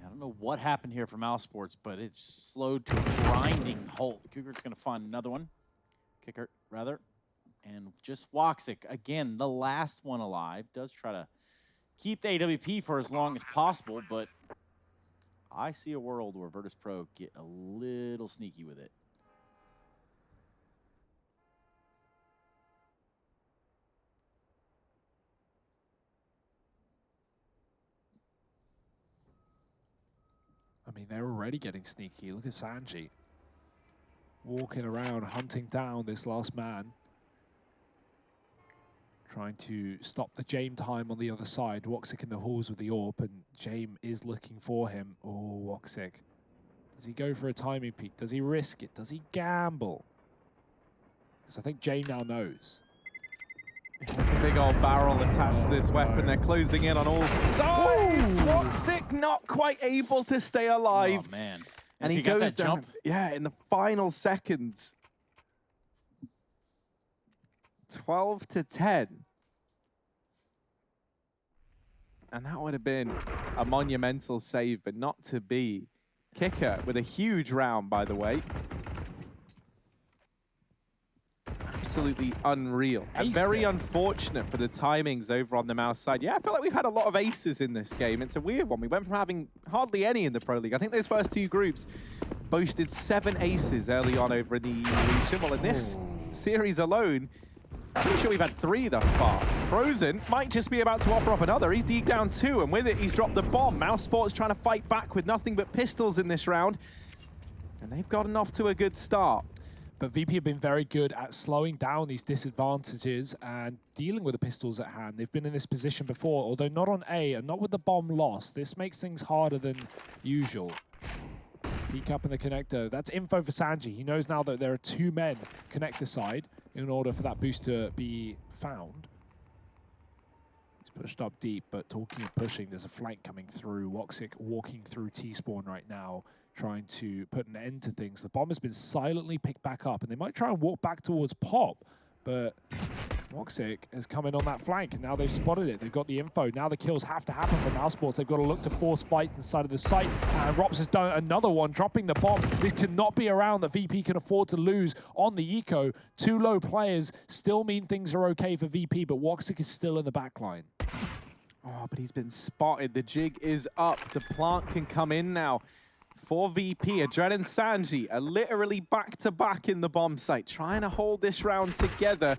I don't know what happened here for Mousesports, but it's slowed to a grinding halt. Cougar's going to find another one. Kicker, rather. And just Woxic, again, the last one alive, does try to keep the AWP for as long as possible, but I see a world where Virtus.pro get a little sneaky with it. I mean, they're already getting sneaky. Look at Sanji walking around, hunting down this last man. Trying to stop the Jame time on the other side. Woxic in the halls with the AWP, and Jame is looking for him. Oh, Woxic. Does he go for a timing peek? Does he risk it? Does he gamble? Because I think Jame now knows. There's a big old barrel attached to this weapon. They're closing in on all sides. Woxic not quite able to stay alive. Oh, man. And he goes down. Jump. Yeah, in the final seconds. 12-10. And that would have been a monumental save, but not to be. Kicker with a huge round, by the way. Absolutely unreal. And very unfortunate for the timings over on the Mouse side. Yeah, I feel like we've had a lot of aces in this game. It's a weird one. We went from having hardly any in the Pro League. I think those first 2 groups boasted 7 aces early on over in the EU region. Well, in this series alone, I'm pretty sure we've had 3 thus far. Frozen might just be about to offer up another. He's deeked down 2, and with it, he's dropped the bomb. Mousesports trying to fight back with nothing but pistols in this round. And they've gotten off to a good start. But VP have been very good at slowing down these disadvantages and dealing with the pistols at hand. They've been in this position before, although not on A and not with the bomb lost. This makes things harder than usual. Peek up in the connector. That's info for Sanji. He knows now that there are 2 men connector side in order for that boost to be found. He's pushed up deep, but talking of pushing, there's a flank coming through. Woxic walking through T-spawn right now, trying to put an end to things. The bomb has been silently picked back up, and they might try and walk back towards Pop, but Woxic has come in on that flank, and now they've spotted it. They've got the info. Now the kills have to happen for Mousesports. They've got to look to force fights inside of the site, and Rops has done another one, dropping the bomb. This cannot be a round that VP can afford to lose on the eco. 2 low players still mean things are okay for VP, but Woxic is still in the back line. Oh, but he's been spotted. The jig is up. The plant can come in now. For VP, Adren and Sanji are literally back-to-back in the bomb site, trying to hold this round together.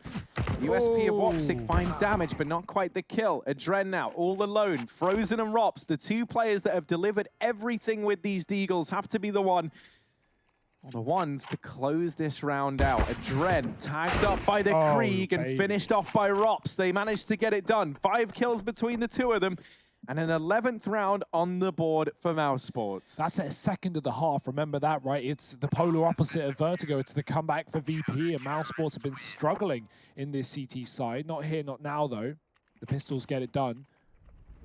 USP of Woxic finds damage, but not quite the kill. Adren now, all alone. Frozen and Rops, the 2 players that have delivered everything with these Deagles, have to be the ones to close this round out. Adren tagged up by the Krieg and finished off by Rops. They managed to get it done. 5 kills between the 2 of them. And an 11th round on the board for Mousesports. That's at 2nd of the half. Remember that, right? It's the polar opposite of Vertigo. It's the comeback for VP, and Mousesports have been struggling in this CT side. Not here, not now, though. The Pistols get it done.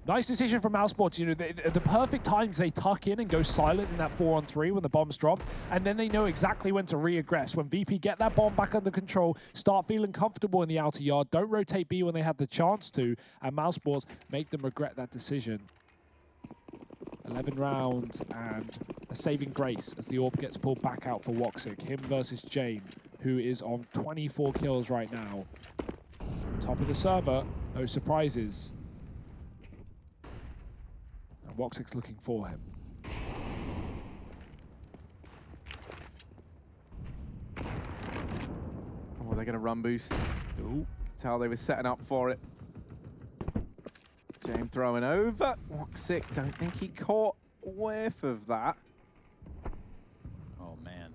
Nice decision from Mousesports. You know, the perfect times they tuck in and go silent in that 4-on-3 when the bomb's dropped, and then they know exactly when to re-aggress. When VP get that bomb back under control, start feeling comfortable in the outer yard, don't rotate B when they have the chance to, and Mousesports make them regret that decision. 11 rounds and a saving grace as the AWP gets pulled back out for Woxic. Him versus Jame, who is on 24 kills right now. Top of the server, no surprises. Woxic's looking for him. Oh, they're going to run boost. Ooh. Tell they were setting up for it. Jame throwing over. Woxic, don't think he caught a whiff of that. Oh, man.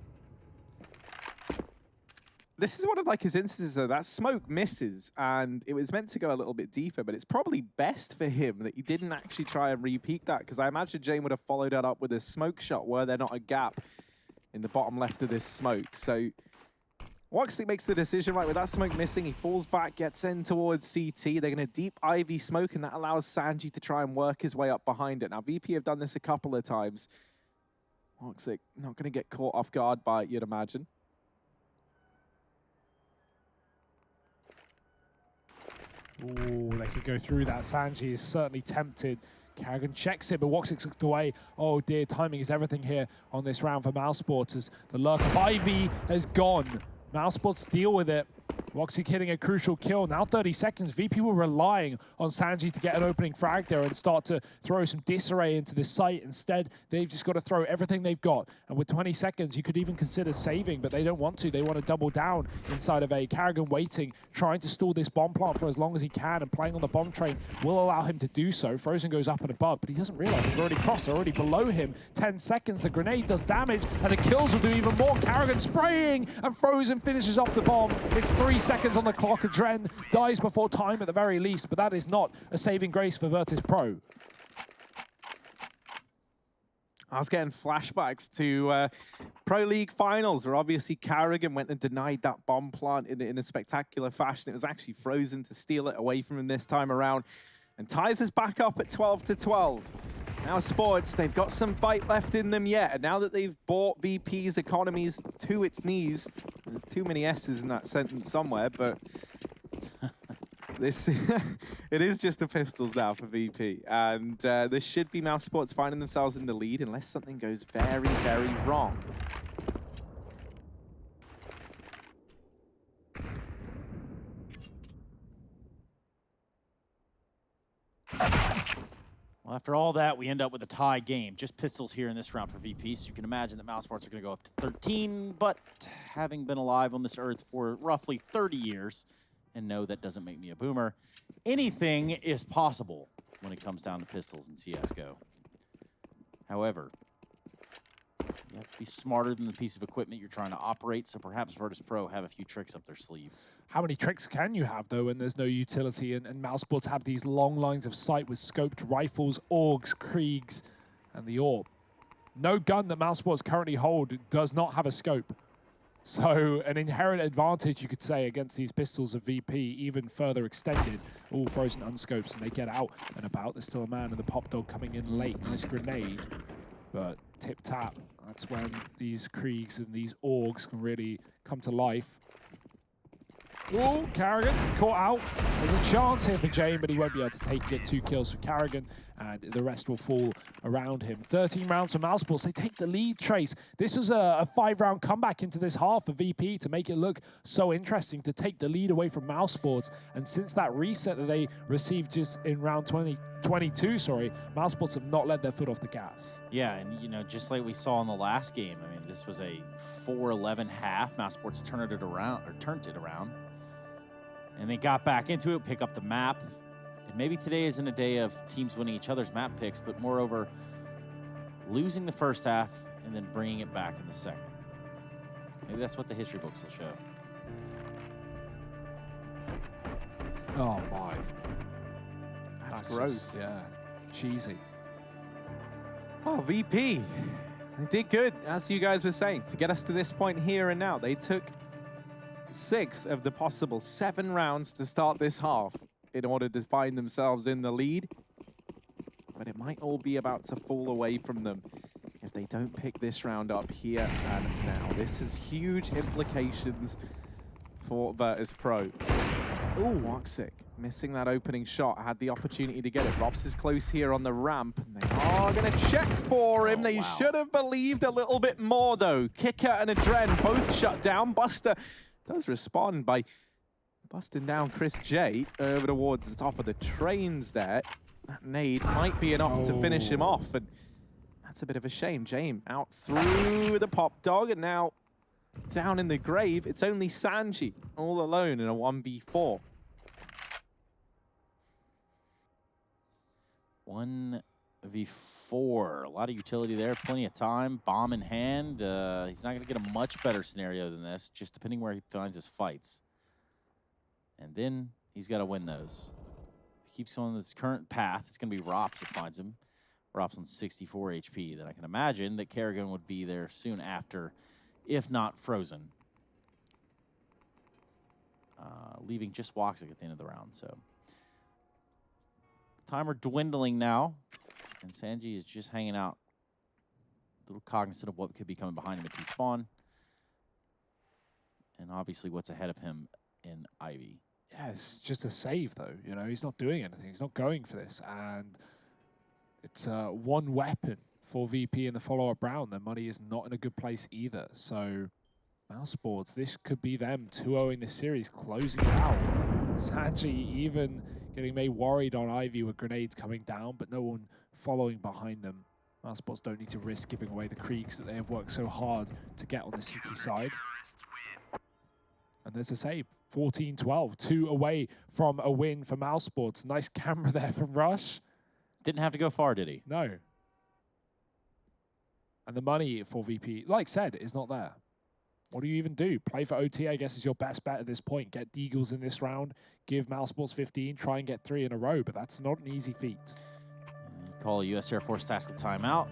This is one of like his instances though, that smoke misses and it was meant to go a little bit deeper, but it's probably best for him that he didn't actually try and repeat that, because I imagine Jame would have followed that up with a smoke shot were there not a gap in the bottom left of this smoke. So Woxic makes the decision, right, with that smoke missing, he falls back, gets in towards CT. They're gonna deep Ivy smoke, and that allows Sanji to try and work his way up behind it. Now VP have done this a couple of times. Woxic not gonna get caught off guard by it, you'd imagine. Ooh, they could go through that. Sanji is certainly tempted. Kerrigan checks it, but Woxic's looked away. Oh dear, timing is everything here on this round for Mousesports as the lurk of Ivy has gone. Mousesports deal with it. Woxic hitting a crucial kill. Now 30 seconds. VP were relying on Sanji to get an opening frag there and start to throw some disarray into this site. Instead, they've just got to throw everything they've got. And with 20 seconds, you could even consider saving, but they don't want to. They want to double down inside of A. Carrigan waiting, trying to stall this bomb plant for as long as he can, and playing on the bomb train will allow him to do so. Frozen goes up and above, but he doesn't realize they've already crossed. They're already below him. 10 seconds. The grenade does damage, and the kills will do even more. Carrigan spraying, and Frozen finishes off the bomb. It's 3 seconds on the clock. Adren dies before time at the very least, but that is not a saving grace for Virtus.pro. I was getting flashbacks to Pro League finals, where obviously Carrigan went and denied that bomb plant in a spectacular fashion. It was actually Frozen to steal it away from him this time around, and ties us back up at 12-12. Now Sports, they've got some fight left in them yet, and now that they've brought VP's economies to its knees, there's too many S's in that sentence somewhere, but this it is just the Pistols now for VP, and this should be Mousesports finding themselves in the lead unless something goes very, very wrong. Well, after all that, we end up with a tie game. Just Pistols here in this round for VP, so you can imagine that Mousesports are going to go up to 13, but having been alive on this earth for roughly 30 years, and no, that doesn't make me a boomer, anything is possible when it comes down to Pistols in CSGO. However, you have to be smarter than the piece of equipment you're trying to operate, so perhaps Virtus.pro have a few tricks up their sleeve. How many tricks can you have, though, when there's no utility? And Mousesports have these long lines of sight with scoped rifles, AUGs, Kriegs, and the AWP. no gun that Mousesports currently hold does not have a scope. So an inherent advantage, you could say, against these pistols of VP, even further extended. All frozen unscopes, and they get out and about. There's still a man in the pop dog coming in late. Nice grenade, but tip-tap. That's when these Kriegs and these Orgs can really come to life. Oh, Carrigan caught out. There's a chance here for Jame, but he won't be able to get 2 kills for Carrigan, and the rest will fall around him. 13 rounds for Mousesports. They take the lead, Trace. This was a 5-round comeback into this half for VP to make it look so interesting, to take the lead away from Mousesports. And since that reset that they received just in round 22, Mousesports have not let their foot off the gas. Yeah, and you know, just like we saw in the last game, I mean, this was a 4-11 half. Mousesports turned it around. And they got back into it, pick up the map. And maybe today isn't a day of teams winning each other's map picks, but moreover, losing the first half and then bringing it back in the second. Maybe that's what the history books will show. Oh my. That's gross. Yeah, cheesy. Well, VP, they did good, as you guys were saying, to get us to this point here and now. They took 6 of the possible 7 rounds to start this half in order to find themselves in the lead. But it might all be about to fall away from them if they don't pick this round up here and now. This has huge implications for Virtus.pro. Ooh, Woxic missing that opening shot, had the opportunity to get it. Robs is close here on the ramp, and they are going to check for him. They should have believed a little bit more, though. Kicker and Adren both shut down. Buster does respond by busting down Chris J over towards the top of the trains there. That nade might be enough to finish him off, and that's a bit of a shame. Jame out through the pop dog, and now down in the grave, it's only Sanji all alone in a 1v4. 1v4, a lot of utility there, plenty of time, bomb in hand. He's not going to get a much better scenario than this, just depending where he finds his fights. And then he's got to win those. If he keeps on this current path, it's going to be Rops that finds him. Rops on 64 HP. Then I can imagine that Kerrigan would be there soon after, if not frozen. Leaving just Woxic at the end of the round, so. Timer dwindling now, and Sanji is just hanging out, a little cognizant of what could be coming behind him at T-spawn, and obviously what's ahead of him in Ivy. Yeah, it's just a save, though. You know, he's not doing anything. He's not going for this, and it's one weapon for VP in the follow-up round. Their money is not in a good place either. So, Mousesports, this could be them 2-0 this series, closing it out. Sanji even getting made worried on Ivy with grenades coming down, but no one following behind them. Mousesports don't need to risk giving away the Kriegs that they have worked so hard to get on the CT side. And there's a save, 14-12, 2 away from a win for Mousesports. Nice camera there from Rush. Didn't have to go far, did he? No. And the money for VP, like said, is not there. What do you even do? Play for OT, I guess, is your best bet at this point. Get Deagles in this round, give Mousesports 15, try and get 3 in a row, but that's not an easy feat. Call a U.S. Air Force tactical timeout.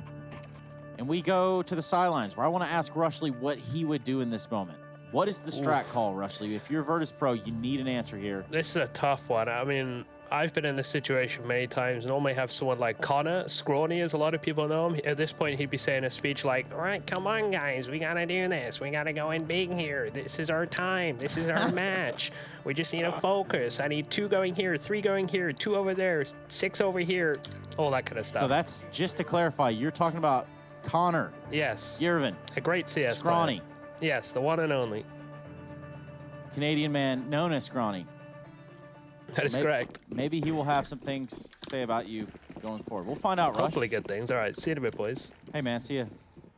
And we go to the sidelines, where I want to ask Rushley what he would do in this moment. What is the strat call, Rushley? If you're Virtus.pro, you need an answer here. This is a tough one. I mean, I've been in this situation many times. Normally have someone like Connor, Scrawny, as a lot of people know him. At this point, he'd be saying a speech like, all right, come on, guys. We got to do this. We got to go in big here. This is our time. This is our match. We just need to focus. I need 2 going here, 3 going here, 2 over there, 6 over here, all that kind of stuff. So that's, just to clarify, you're talking about Connor. Yes. Yervin. A great CS Scrawny. player. Yes, the one and only. Canadian man known as Scrawny. That is correct. Maybe he will have some things to say about you going forward. We'll find out, Rush. Hopefully good things. All right, see you in a bit, boys. Hey, man, see ya.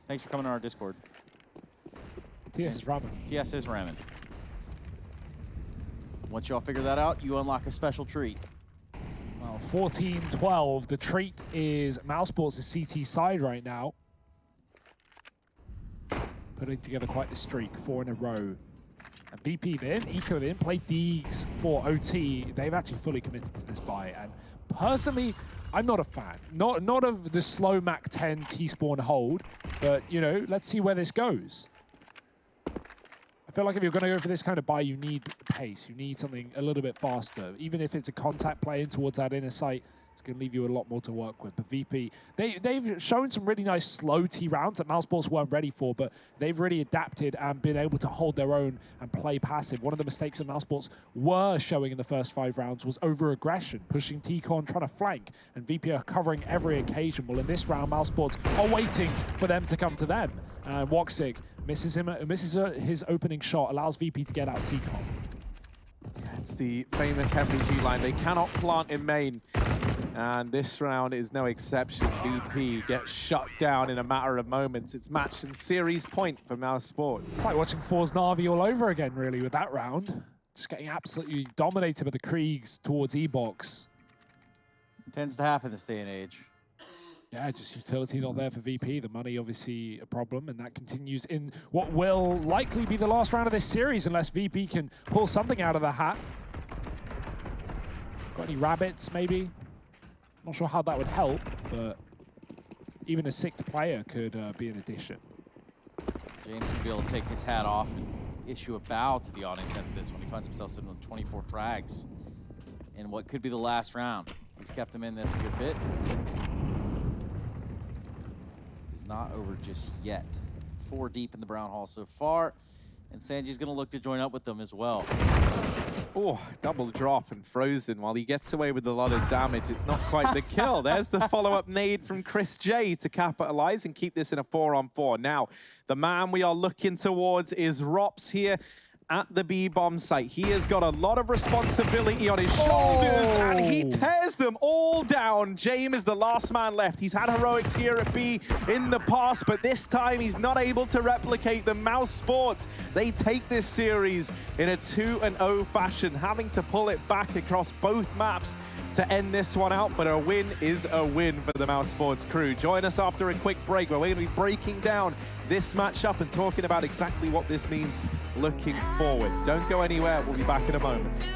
Thanks for coming on our Discord. TS is ramming. TS is ramming. Once y'all figure that out, you unlock a special treat. Well, 14-12. The treat is Mousesports' CT side right now. Putting together quite the streak, 4 in a row. And VP then, Eco then, played Deags for OT. They've actually fully committed to this buy. And personally, I'm not a fan. Not of the slow Mac 10 T-spawn hold, but, you know, let's see where this goes. I feel like if you're going to go for this kind of buy, you need pace. You need something a little bit faster. Even if it's a contact play in towards that inner sight, it's going to leave you a lot more to work with. But VP, they've shown some really nice slow T rounds that Mousesports weren't ready for, but they've really adapted and been able to hold their own and play passive. One of the mistakes that Mousesports were showing in the first 5 rounds was over-aggression, pushing TCon, trying to flank, and VP are covering every occasion. Well, in this round, Mousesports are waiting for them to come to them. And Woxic misses his opening shot, allows VP to get out TCon. It's the famous Henry G line. They cannot plant in main. And this round is no exception. VP gets shut down in a matter of moments. It's match and series point for Mousesports. It's like watching For's Na'Vi all over again, really, with that round. Just getting absolutely dominated by the Kriegs towards E-Box. Tends to happen this day and age. Yeah, just utility not there for VP. The money, obviously, a problem, and that continues in what will likely be the last round of this series, unless VP can pull something out of the hat. Got any rabbits, maybe? Not sure how that would help, but even a 6th player could be an addition. James will be able to take his hat off and issue a bow to the audience after this when he finds himself sitting with 24 frags in what could be the last round. He's kept him in this a good bit. It's not over just yet. 4 deep in the Brown Hall so far, and Sanji's going to look to join up with them as well. Oh, double drop and frozen while he gets away with a lot of damage. It's not quite the kill. There's the follow-up nade from Chris J to capitalize and keep this in a 4-on-4. Now, the man we are looking towards is Rops here at the B-bomb site. He has got a lot of responsibility on his shoulders, and he tears them all down. Jame is the last man left. He's had heroics here at B in the past, but this time he's not able to replicate the Mousesports. They take this series in a 2-0 fashion, having to pull it back across both maps to end this one out, but a win is a win for the Mousesports crew. Join us after a quick break where we're going to be breaking down this matchup and talking about exactly what this means looking forward. Don't go anywhere. We'll be back in a moment.